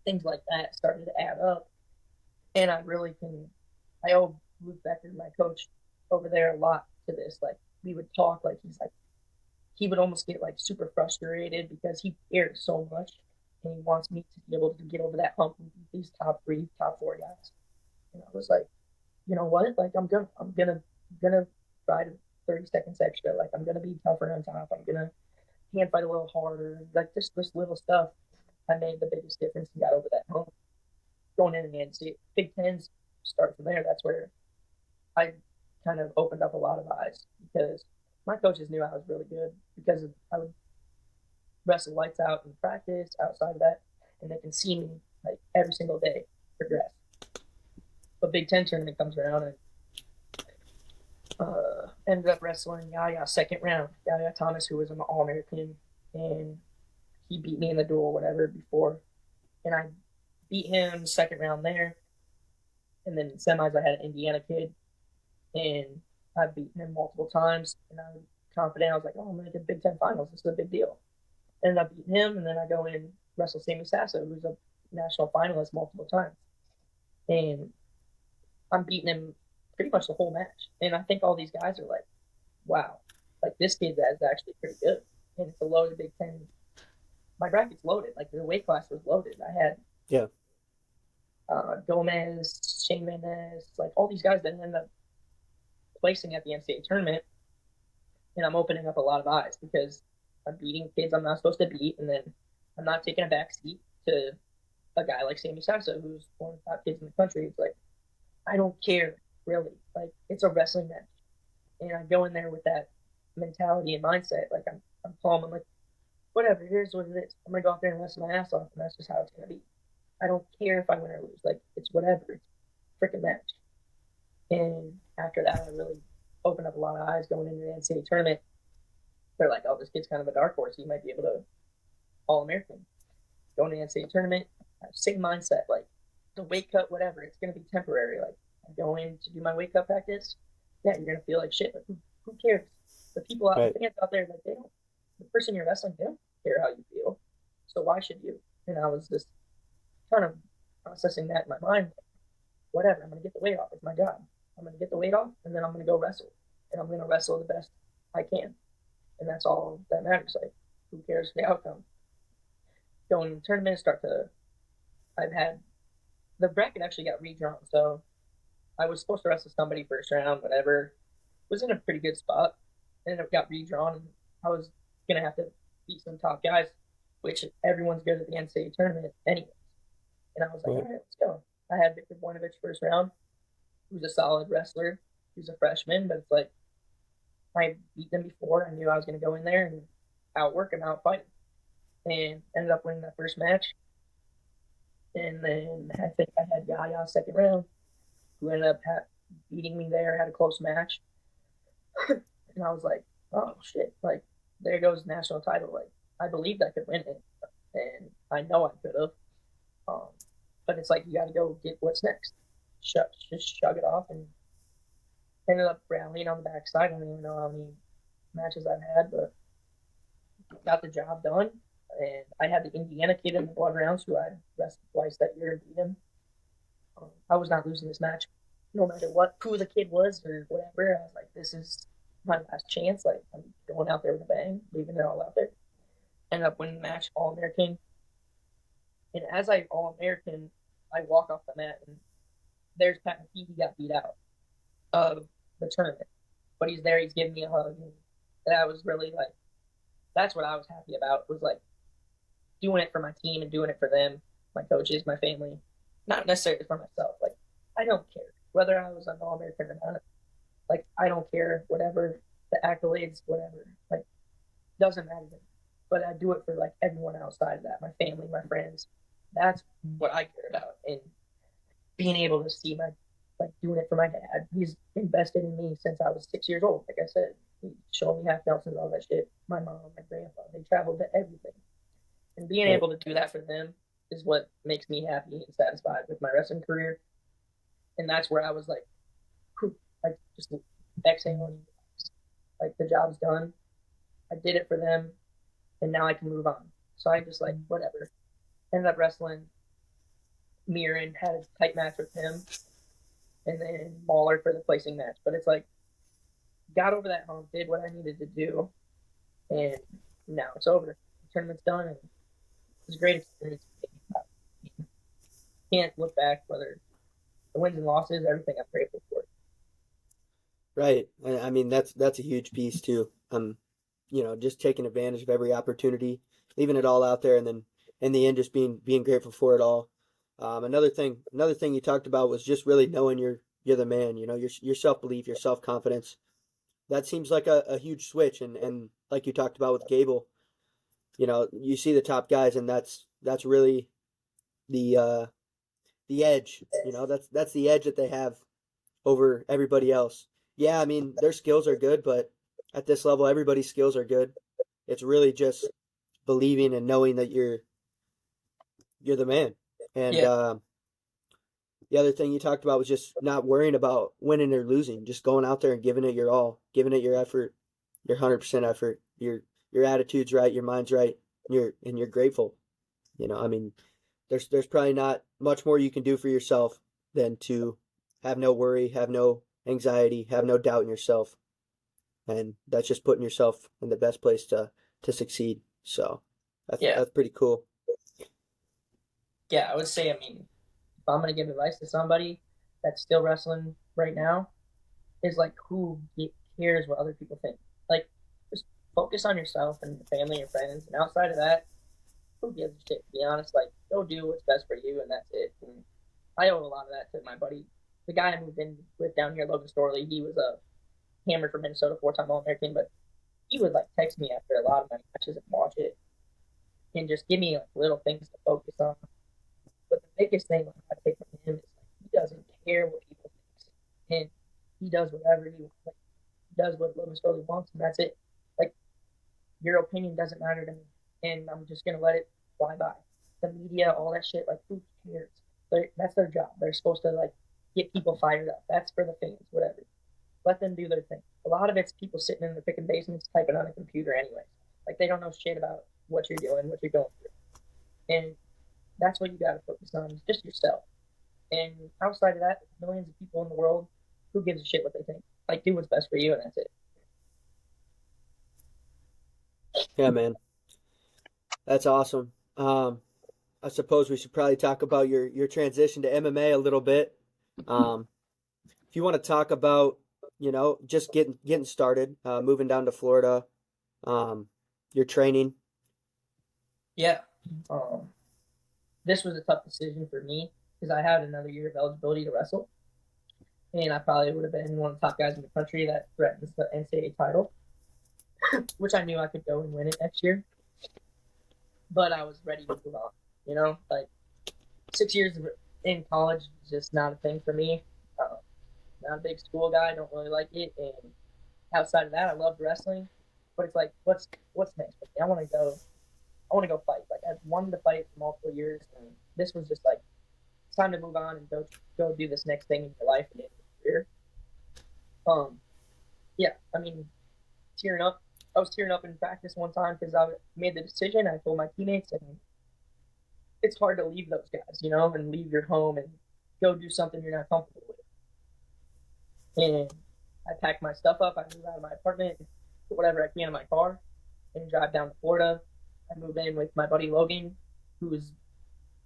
Things like that started to add up. And I owe Luke Becker, my coach over there, a lot to this. Like, we would talk, like, he would almost get, like, super frustrated because he cares so much. And he wants me to be able to get over that hump and beat these top 3, top 4 guys. And I was like, you know what? Like, I'm gonna try to 30 seconds extra. Like, I'm gonna be tougher on top. I'm gonna hand fight a little harder, like just this little stuff. I made the biggest difference and got over that hump. Going in the NCAA, Big Tens start from there. That's where I kind of opened up a lot of eyes because my coaches knew I was really good because I would wrestle lights out in practice, outside of that, and they can see me like every single day progress. But Big Ten tournament comes around and ended up wrestling Yaya second round. Yaya Thomas, who was an All-American, and he beat me in the duel, whatever, before. And I beat him second round there. And then in semis, I had an Indiana kid, and I've beaten him multiple times. And I was confident. I was like, oh, I'm going to get Big Ten finals. This is a big deal. Ended up beating him, and then I go in and wrestle Sammy Sasso, who's a national finalist multiple times. And I'm beating him pretty much the whole match. And I think all these guys are like, wow, like this kid is actually pretty good. And it's a loaded Big Ten. My bracket's loaded. Like the weight class was loaded. I had Gomez, Shane Mendez, like all these guys that end up placing at the NCAA tournament. And I'm opening up a lot of eyes because I'm beating kids I'm not supposed to beat. And then I'm not taking a back seat to a guy like Sammy Sasso, who's one of the top kids in the country. It's like, I don't care, really. Like, it's a wrestling match. And I go in there with that mentality and mindset. Like, I'm calm. I'm like, whatever, here's what it is. I'm going to go out there and wrestle my ass off, and that's just how it's going to be. I don't care if I win or lose. Like, it's whatever. It's a freaking match. And after that, I really opened up a lot of eyes going into the NCAA tournament. They're like, oh, this kid's kind of a dark horse. He might be able to All-American. Going to the NCAA tournament, same mindset. Like, the weight cut, whatever, it's going to be temporary. Like, I'm going to do my weight cut practice. Yeah, you're going to feel like shit, but who cares? The people out, the fans out there, like, the person you're wrestling, they don't care how you feel. so why should you? And I was just kind of processing that in my mind. Whatever, I'm going to get the weight off. It's my job. I'm going to get the weight off, and then I'm going to go wrestle. And I'm going to wrestle the best I can. And that's all that matters. Like, who cares the outcome? Going to the tournament, I've had, the bracket actually got redrawn. So I was supposed to wrestle somebody first round, whatever. Was in a pretty good spot. And it got redrawn, and I was going to have to beat some top guys, which everyone's good at the NCAA tournament anyways. And I was like, all right, let's go. I had Victor Voinovich first round, who's a solid wrestler. He's a freshman, but it's like, I beat him before. I knew I was going to go in there and outwork him, outfight him. And ended up winning that first match. And then I think I had Yaya second round, who ended up beating me there, had a close match. And I was like, oh, shit. Like, there goes the national title. Like, I believed I could win it. And I know I could have. But it's like, you got to go get what's next. Just shrug it off, and ended up rallying on the backside. I don't even know how many matches I've had, but got the job done. And I had the Indiana kid in the blood rounds who I wrestled twice that year and beat him. I was not losing this match, no matter who the kid was or whatever. I was like, this is my last chance. Like, I'm going out there with a bang, leaving it all out there. Ended up winning the match, All-American. And as I All-American, I walk off the mat, and there's Pat McKee. He got beat out of the tournament. But he's there, he's giving me a hug. And I was really like, that's what I was happy about, was like doing it for my team and doing it for them, my coaches, my family. Not necessarily for myself. Like, I don't care whether I was an All-American or not. Like, I don't care, whatever, the accolades, whatever. Like, doesn't matter to me. But I do it for, like, everyone outside of that, my family, my friends. That's what I care about. And being able to see doing it for my dad. He's invested in me since I was 6 years old. Like I said, he showed me half Nelsons, all that shit. My mom, my grandpa, they traveled to everything. And being able to do that for them is what makes me happy and satisfied with my wrestling career. And that's where I was like, like, just exhaling. Like, the job's done. I did it for them, and now I can move on. So I just, like, whatever. Ended up wrestling Mirren, had a tight match with him, and then Mahler for the placing match. But it's like, got over that hump, did what I needed to do, and now it's over. The tournament's done, and it was a great experience. Can't look back, whether the wins and losses, everything I'm grateful for. Right. I mean, that's a huge piece too. Just taking advantage of every opportunity, leaving it all out there, and then in the end, just being grateful for it all. Another thing you talked about was just really knowing you're the man. You know, your self belief, your self confidence. That seems like a huge switch, and like you talked about with Gable, you see the top guys, and that's really the edge. That's the edge that they have over everybody else. Yeah, I mean, their skills are good, but at this level, everybody's skills are good. It's really just believing and knowing that you're the man. And Yeah. the other thing you talked about was just not worrying about winning or losing, just going out there and giving it your all, giving it your effort, your 100% effort, your attitude's right, your mind's right, and you're grateful. I mean, there's probably not much more you can do for yourself than to have no worry, have no anxiety, have no doubt in yourself. And that's just putting yourself in the best place to succeed. So that's pretty cool. Yeah, I would say, I mean, if I'm going to give advice to somebody that's still wrestling right now, is like, who cares what other people think? Like, just focus on yourself and your family and friends. And outside of that, who gives a shit, to be honest? Like, go do what's best for you, and that's it. And I owe a lot of that to my buddy, the guy I moved in with down here, Logan Storley. He was a hammer for Minnesota, 4-time All-American, but he would, like, text me after a lot of my matches and watch it and just give me, like, little things to focus on. But the biggest thing I take from him is, like, he doesn't care what people think, and he does whatever he wants. Like, he does what Logan Storley wants, and that's it. Like, your opinion doesn't matter to me, and I'm just gonna let it fly by. The media, all that shit, like, who cares? That's their job. They're supposed to, like, get people fired up. That's for the fans, whatever. Let them do their thing. A lot of it's people sitting in the picking basements typing on a computer anyway. Like, they don't know shit about what you're doing, what you're going through. And that's what you got to focus on, is just yourself. And outside of that, there's millions of people in the world. Who gives a shit what they think? Like, do what's best for you, and that's it. Yeah, man, that's awesome. I suppose we should probably talk about your transition to MMA a little bit. Um, if you want to talk about, just getting started, moving down to Florida, um, your training. Yeah. Um, this was a tough decision for me because I had another year of eligibility to wrestle, and I probably would have been one of the top guys in the country that threatens the NCAA title, which I knew I could go and win it next year. But I was ready to move on. Like 6 years in college is just not a thing for me. Not a big school guy. I don't really like it. And outside of that, I loved wrestling. But it's like, what's next for me? I want to go. I want to go fight. Like, I've wanted to fight for multiple years, and this was just like, it's time to move on and go do this next thing in your life and in your career. Um, yeah, I mean, tearing up. I was tearing up in practice one time because I made the decision. I told my teammates, and it's hard to leave those guys, and leave your home and go do something you're not comfortable with. And I packed my stuff up. I moved out of my apartment, put whatever I can in my car, and drive down to Florida. I moved in with my buddy Logan, who's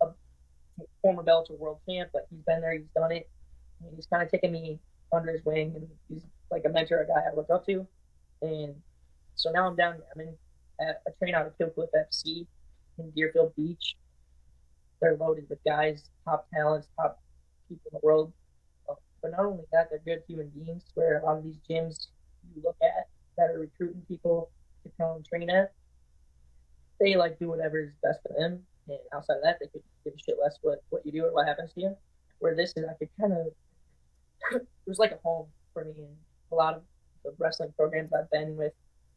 a former Bellator world champ. Like, he's been there, he's done it. And he's kind of taken me under his wing, and he's like a mentor, a guy I look up to. And so now I'm down here. I'm in I train out of Killcliff FC in Deerfield Beach. They're loaded with guys, top talents, top people in the world. But not only that, they're good human beings. Where a lot of these gyms you look at that are recruiting people to come and train at, they like do whatever is best for them. And outside of that, they could give a shit less what you do or what happens to you. Where this is, I could kind of it was like a home for me, and a lot of the wrestling programs I've been with,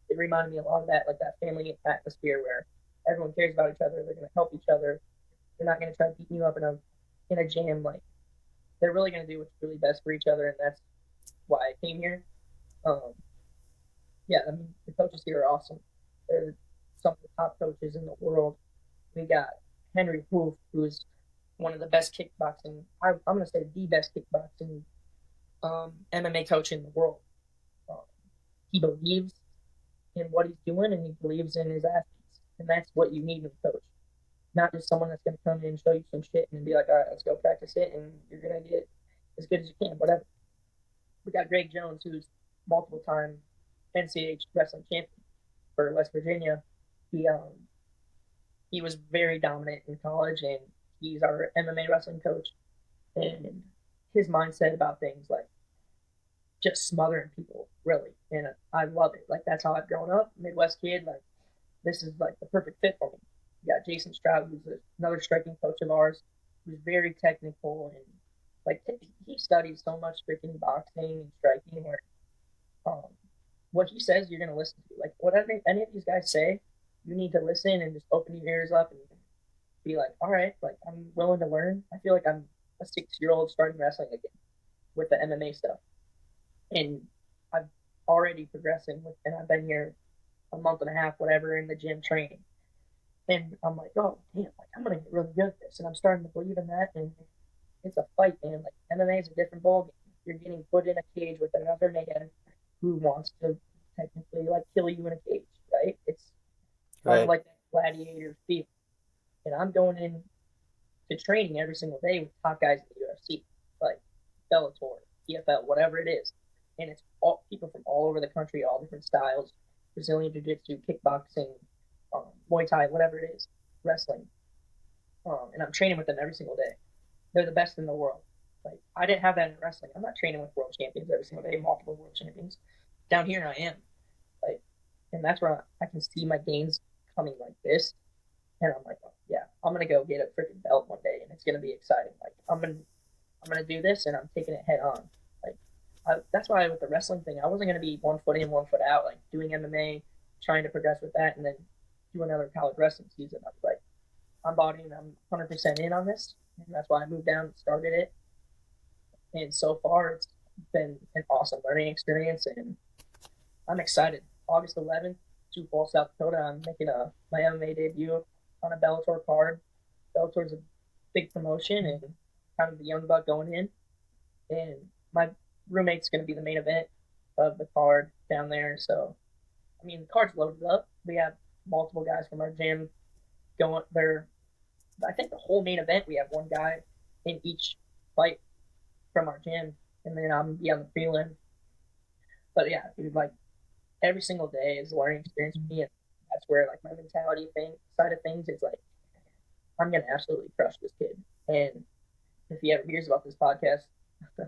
it reminded me a lot of that, like that family atmosphere where everyone cares about each other. They're going to help each other. They're not going to try to beat you up in a gym. Like, they're really going to do what's really best for each other, and that's why I came here. Um, yeah, I mean, the coaches here are awesome. They're some of the top coaches in the world. We got Henry Wolf, who's one of the best kickboxing. I'm going to say the best kickboxing MMA coach in the world. Um, he believes in what he's doing, and he believes in his athletes, and that's what you need in a coach. Not just someone that's going to come in and show you some shit and be like, all right, let's go practice it, and you're going to get as good as you can, whatever. We got Greg Jones, who's multiple time NCAA wrestling champion for West Virginia. He was very dominant in college, and he's our MMA wrestling coach. And his mindset about things, like, just smothering people, really. And I love it. Like, that's how I've grown up, Midwest kid. Like, this is like the perfect fit for me. We got Jason Stroud, who's another striking coach of ours, who's very technical, and like, he studies so much freaking boxing and striking, where um, what he says you're gonna listen to. Like, whatever any of these guys say, you need to listen and just open your ears up and be like, all right, like, I'm willing to learn. I feel like I'm a 6 year old starting wrestling again with the MMA stuff, and I've already progressing with, and I've been here a month and a half, whatever, in the gym training. And I'm like, oh damn, like, I'm gonna get really good at this, and I'm starting to believe in that. And it's a fight, man. Like, MMA is a different ballgame. You're getting put in a cage with another man who wants to technically, like, kill you in a cage, right? It's kind of Right. like that gladiator feel. And I'm going in to training every single day with top guys in the UFC, like Bellator, PFL, whatever it is. And it's all people from all over the country, all different styles: Brazilian Jiu Jitsu, kickboxing, Muay Thai, whatever it is, wrestling. And I'm training with them every single day. They're the best in the world. Like, I didn't have that in wrestling. I'm not training with world champions every single day, multiple world champions. Down here, I am. Like, and that's where I can see my gains coming like this. And I'm like, oh, yeah, I'm gonna go get a freaking belt one day, and it's gonna be exciting. Like, I'm gonna do this, and I'm taking it head on. Like, that's why with the wrestling thing, I wasn't gonna be 1 foot in, 1 foot out, like doing MMA, trying to progress with that, and then do another college wrestling season. I was like, I'm bought in, I'm 100% in on this, and that's why I moved down and started it. And so far, it's been an awesome learning experience, and I'm excited. August 11th, Sioux Falls, South Dakota, I'm making my MMA debut on a Bellator card. fell towards a big promotion and kind of the young buck going in. And my roommate's going to be the main event of the card down there. So, I mean, the card's loaded up. We have multiple guys from our gym going there. I think the whole main event, we have one guy in each fight from our gym. And then I'm be on the prelim. But yeah, dude, like every single day is a learning experience for me. And that's where like my mentality side of things is like, I'm going to absolutely crush this kid. And if he ever hears about this podcast,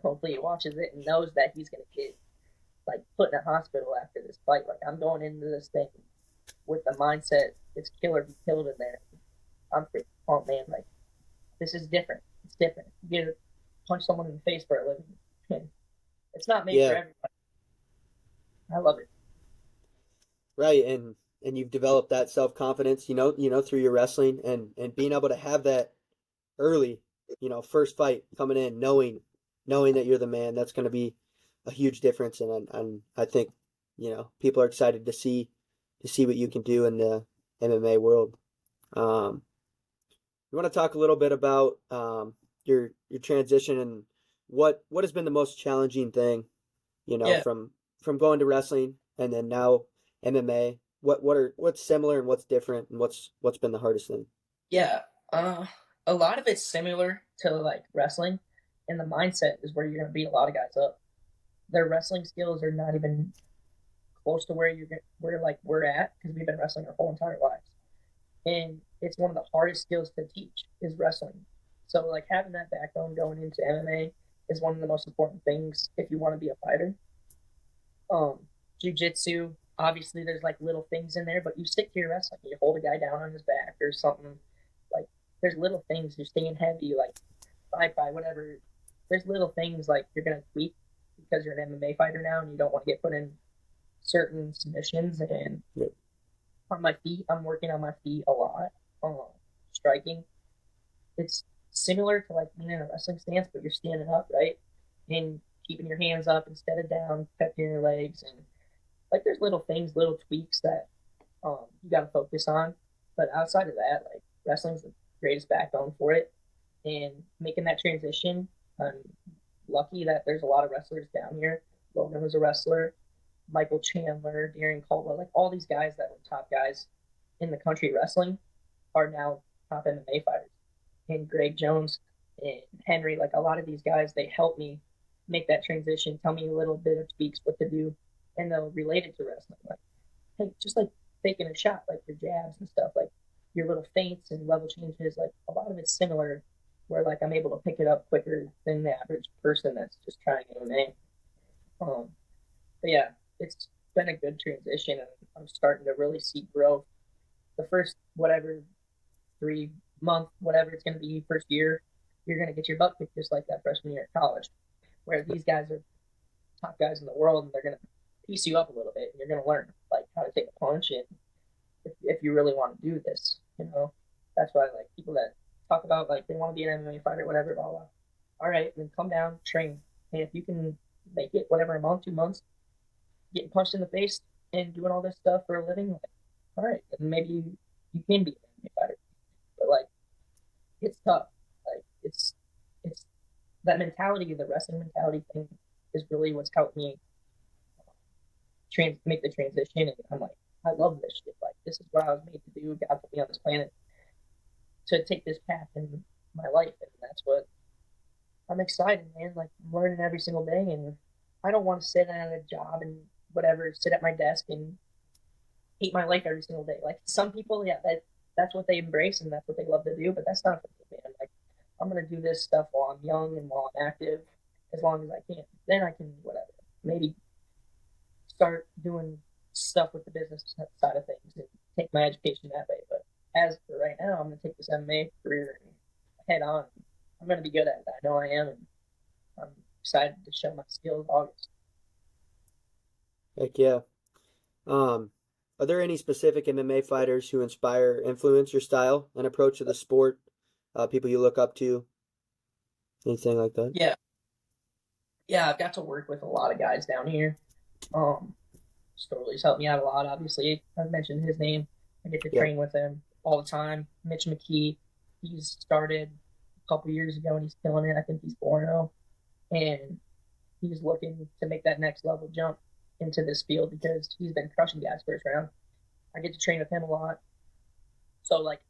hopefully he watches it and knows that he's going to get like put in a hospital after this fight. Like I'm going into this thing with the mindset it's kill or be killed in there. I'm freaking pumped, man. Like this is different. It's different. You get to punch someone in the face for a living. It's not made for everybody. I love it. Right, and you've developed that self-confidence, through your wrestling and being able to have that early, first fight coming in, knowing that you're the man. That's going to be a huge difference, and I think, people are excited to see what you can do in the MMA world. You want to talk a little bit about your transition and what has been the most challenging thing, from going to wrestling and then now MMA. What's similar and what's different and what's been the hardest thing? Yeah, a lot of it's similar to like wrestling, and the mindset is where you're gonna beat a lot of guys up. Their wrestling skills are not even close to where we're at because we've been wrestling our whole entire lives, and it's one of the hardest skills to teach is wrestling. So like having that backbone going into MMA is one of the most important things if you want to be a fighter. Jiu-jitsu, obviously there's like little things in there, but you stick to your wrestling. You hold a guy down on his back or something. Like there's little things. You're staying heavy, like by whatever. There's little things like you're gonna tweak because you're an MMA fighter now and you don't want to get put in certain submissions. And on my feet, I'm working on my feet a lot. Striking, it's similar to like being in a wrestling stance, but you're standing up, right? And keeping your hands up instead of down, catching your legs, and like there's little things, little tweaks that you got to focus on. But outside of that, like wrestling's the greatest backbone for it. And making that transition, I'm lucky that there's a lot of wrestlers down here. Logan was a wrestler, Michael Chandler, Darren Caldwell, like all these guys that were top guys in the country wrestling are now top MMA fighters. And Greg Jones and Henry, like a lot of these guys, they help me make that transition, tell me a little bit of tweaks, what to do, and they'll relate it to wrestling. Like, hey, just like taking a shot, like your jabs and stuff, like your little feints and level changes, like a lot of it's similar where like I'm able to pick it up quicker than the average person that's just trying MMA. But yeah, it's been a good transition and I'm starting to really see growth. The first, whatever, 3 month, whatever it's going to be, first year, you're going to get your butt kicked just like that freshman year at college, where these guys are top guys in the world and they're going to piece you up a little bit and you're going to learn like how to take a punch and if you really want to do this, that's why like people that talk about like they want to be an MMA fighter, whatever, blah, blah. All right, then come down, train. And if you can make it whatever, a month, 2 months, getting punched in the face and doing all this stuff for a living, like, all right, then maybe you can be an MMA fighter. But like, it's tough. Like it's that mentality, the wrestling mentality thing is really what's helped me make the transition. And I'm like, I love this shit. Like this is what I was made to do. God put me on this planet to take this path in my life, and that's what I'm excited, man. Like I'm learning every single day, and I don't want to sit at a job and whatever, sit at my desk and hate my life every single day. Like some people, yeah, that's what they embrace and that's what they love to do, but that's not for me, man. Like I'm gonna do this stuff while I'm young and while I'm active, as long as I can. Then I can whatever, maybe start doing stuff with the business side of things and take my education that way. But as for right now, I'm gonna take this MMA career head on. I'm gonna be good at it. I know I am, and I'm excited to show my skills August. Heck yeah. Are there any specific MMA fighters who influence your style and approach to the sport? People you look up to, anything like that? Yeah, I've got to work with a lot of guys down here. Storley's helped me out a lot. Obviously, I've mentioned his name. I get to train with him all the time. Mitch McKee, he's started a couple years ago and he's killing it. I think he's 4-0, and he's looking to make that next level jump into this field because he's been crushing guys first round. I get to train with him a lot. So, like,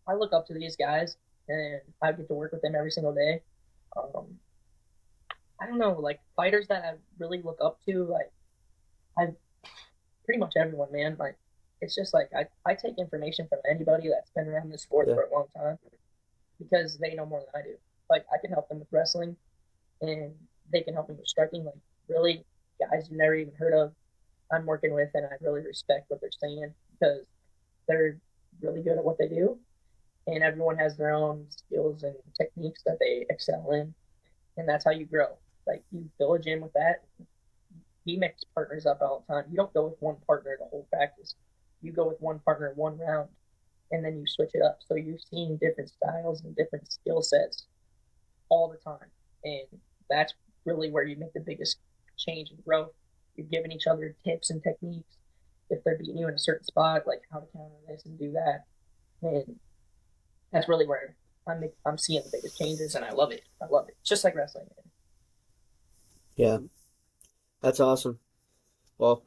I look up to these guys, and I get to work with them every single day. I don't know, like, fighters that I really look up to, like, I pretty much everyone, man. Like, it's just like I take information from anybody that's been around this sport for a long time because they know more than I do. Like, I can help them with wrestling, and they can help me with striking. Like, really, guys you've never even heard of, I'm working with, and I really respect what they're saying because they're really good at what they do, and everyone has their own skills and techniques that they excel in, and that's how you grow. Like, you fill a gym with that. He mix partners up all the time. You don't go with one partner the whole practice. You go with one partner one round, and then you switch it up. So you're seeing different styles and different skill sets all the time, and that's really where you make the biggest change and growth. You're giving each other tips and techniques. If they're beating you in a certain spot, like how to counter this and do that, and that's really where I'm seeing the biggest changes, and I love it. I love it. It's just like wrestling. Yeah, that's awesome. Well,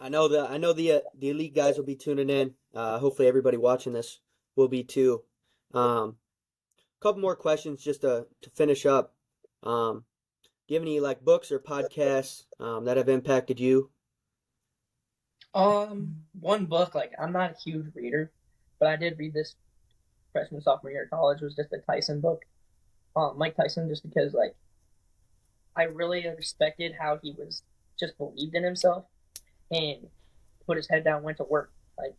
I know the elite guys will be tuning in. Hopefully, everybody watching this will be too. Couple more questions just to finish up. Do you have any like books or podcasts that have impacted you? One book, like, I'm not a huge reader, but I did read this freshman sophomore year of college. Was just a Tyson book, Mike Tyson, just because, like, I really respected how he was just believed in himself and put his head down, went to work. Like,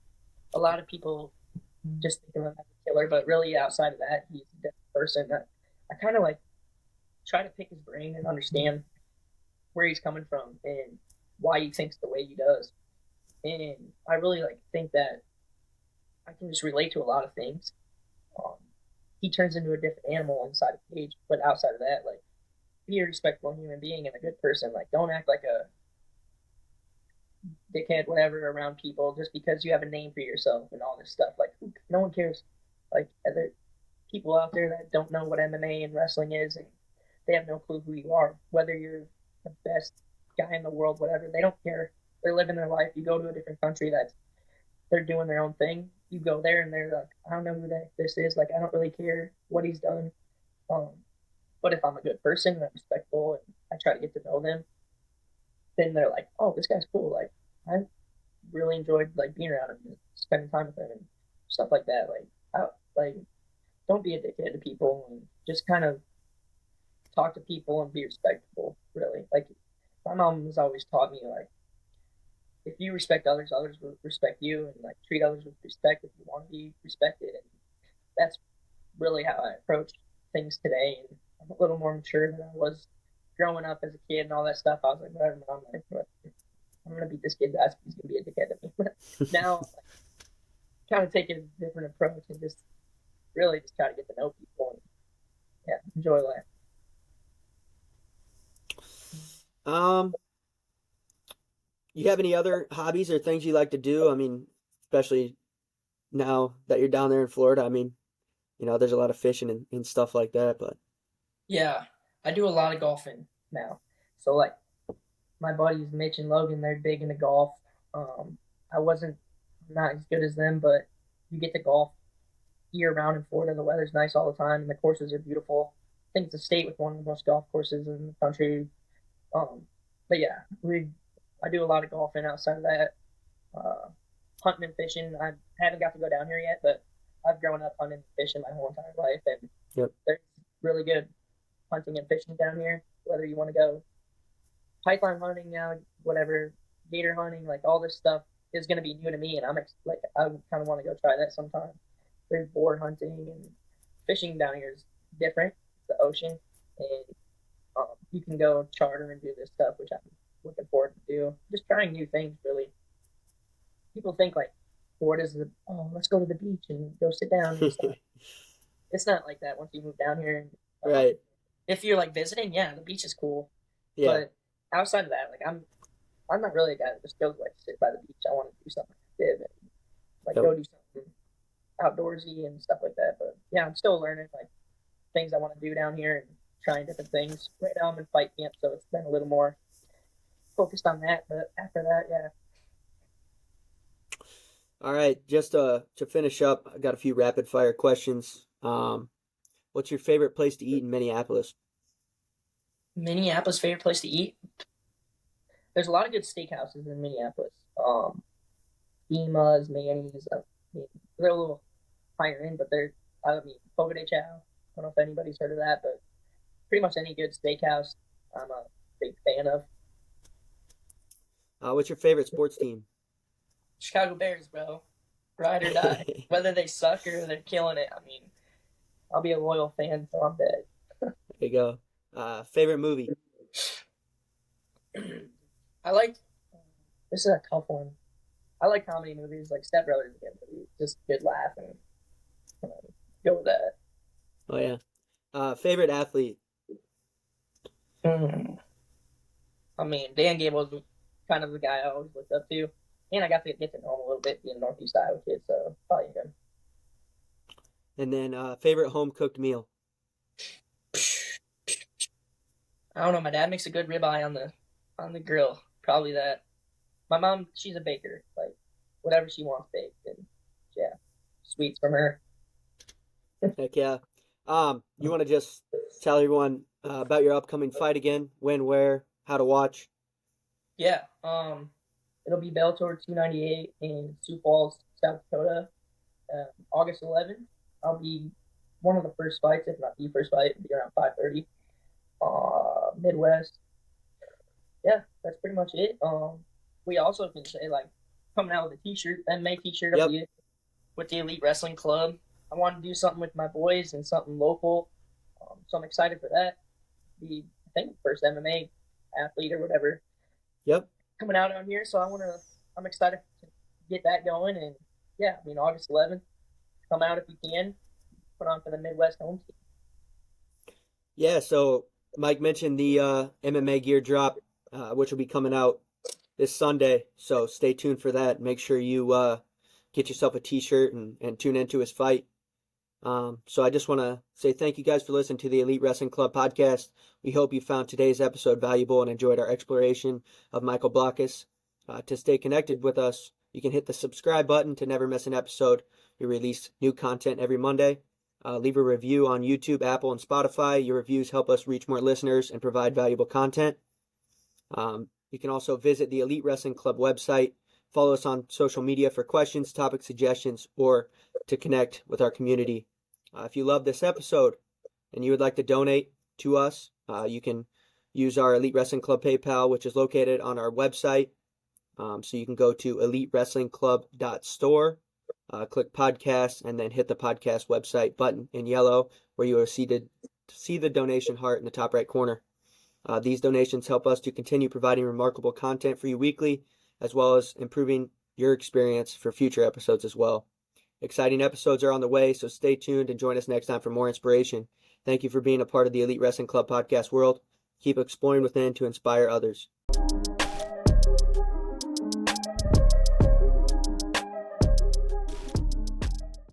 a lot of people just think of him as a killer, but really outside of that, he's a different person. I kind of like try to pick his brain and understand where he's coming from and why he thinks the way he does. And I really like think that I can just relate to a lot of things. Um, he turns into a different animal inside a cage, but outside of that, like, be a respectful human being and a good person. Like, don't act like a dickhead, whatever, around people just because you have a name for yourself and all this stuff. Like, no one cares. Like, there people out there that don't know what MMA and wrestling is, and they have no clue who you are. Whether you're the best guy in the world, whatever, they don't care. They're living their life. You go to a different country that's they're doing their own thing. You go there and they're like, I don't know who this is. Like, I don't really care what he's done. Um, but if I'm a good person and I'm respectful and I try to get to know them, then they're like, oh, this guy's cool. Like, I really enjoyed like being around him and spending time with him and stuff like that. Like, don't be a dickhead to people and just kind of talk to people and be respectful. Really, like, my mom has always taught me, like, if you respect others, others will respect you, and like treat others with respect if you want to be respected. And that's really how I approach things today. And I'm a little more mature than I was growing up as a kid and all that stuff. I was like, whatever, mom, I'm gonna beat this kid's ass. He's gonna be a dickhead to me. But now, like, kind of take a different approach and just really just try to get to know people and yeah, enjoy life. You have any other hobbies or things you like to do? I mean, especially now that you're down there in Florida. I mean, there's a lot of fishing and stuff like that, but Yeah, I do a lot of golfing now. So, like, my buddies Mitch and Logan, they're big into golf. Um, I wasn't not as good as them, but you get to golf year round in Florida. The weather's nice all the time, and the courses are beautiful. I think it's a state with one of the most golf courses in the country. But yeah, I do a lot of golfing outside of that. Uh, Hunting and fishing. I haven't got to go down here yet, but I've grown up hunting and fishing my whole entire life, and yep. there's really good hunting and fishing down here. Whether you want to go pipeline hunting now, whatever, gator hunting, like, all this stuff is going to be new to me, and like, I kind of want to go try that sometime. There's boar hunting and fishing down here is different. The ocean, and you can go charter and do this stuff, which I'm looking forward to do. Just trying new things, really. People think like Florida's let's go to the beach and go sit down and stuff. It's not like that once you move down here. And, right. If you're like visiting, yeah, the beach is cool. Yeah. But outside of that, like, I'm not really a guy that just goes like sit by the beach. I want to do something active and like go do something outdoorsy and stuff like that. But yeah, I'm still learning like things I want to do down here and trying different things. Right now I'm in fight camp, so it's been a little more focused on that. But after that, yeah. All right, just to finish up, I got a few rapid fire questions. What's your favorite place to eat in Minneapolis? Minneapolis favorite place to eat? There's a lot of good steakhouses in Minneapolis. Dima's, Manny's. I mean, they're a little higher end, but I mean, Fogo de Chao. I don't know if anybody's heard of that, but pretty much any good steakhouse, I'm a big fan of. What's your favorite sports team? Chicago Bears, bro. Ride or die. Whether they suck or they're killing it, I mean, I'll be a loyal fan until I'm dead. There you go. Favorite movie? I like, this is a tough one. I like comedy movies, like Step Brothers again, movie. Just good laugh and go with that. Oh yeah. Favorite athlete? I mean, Dan Gable was kind of the guy I always looked up to. And I got to get to know him a little bit, being a Northeast Iowa kid, so probably him. And then favorite home cooked meal? I don't know. My dad makes a good ribeye on the grill. Probably that. My mom, she's a baker. Like whatever she wants baked, and yeah, sweets from her. Heck yeah. You want to just tell everyone about your upcoming fight again? When, where, how to watch? Yeah. It'll be Bellator 298 in Sioux Falls, South Dakota, August 11th. I'll be one of the first fights, if not the first fight. It'll be around 5:30. Midwest. Yeah, that's pretty much it. We also can say like coming out with a T-shirt, MMA T-shirt Yep. with the Elite Wrestling Club. I want to do something with my boys and something local, so I'm excited for that. Be I think first MMA athlete or whatever Yep. coming out on here, so I'm excited to get that going. And yeah, I mean August 11th, come out if you can. Put on for the Midwest home team. Yeah, so Mike mentioned the MMA gear drop, which will be coming out this Sunday. So stay tuned for that. Make sure you get yourself a T-shirt and tune into his fight. So I just want to say thank you guys for listening to the Elite Wrestling Club podcast. We hope you found today's episode valuable and enjoyed our exploration of Michael Blockhus. To stay connected with us, you can hit the subscribe button to never miss an episode. We release new content every Monday. Leave a review on YouTube, Apple, and Spotify. Your reviews help us reach more listeners and provide valuable content. You can also visit the Elite Wrestling Club website. Follow us on social media for questions, topic suggestions, or to connect with our community. If you love this episode and you would like to donate to us, you can use our Elite Wrestling Club PayPal, which is located on our website. So you can go to elitewrestlingclub.store, click podcast, and then hit the podcast website button in yellow where you will see the donation heart in the top right corner. These donations help us to continue providing remarkable content for you weekly, as well as improving your experience for future episodes as well. Exciting episodes are on the way, so stay tuned and join us next time for more inspiration. Thank you for being a part of the Elite Wrestling Club podcast world. Keep exploring within to inspire others.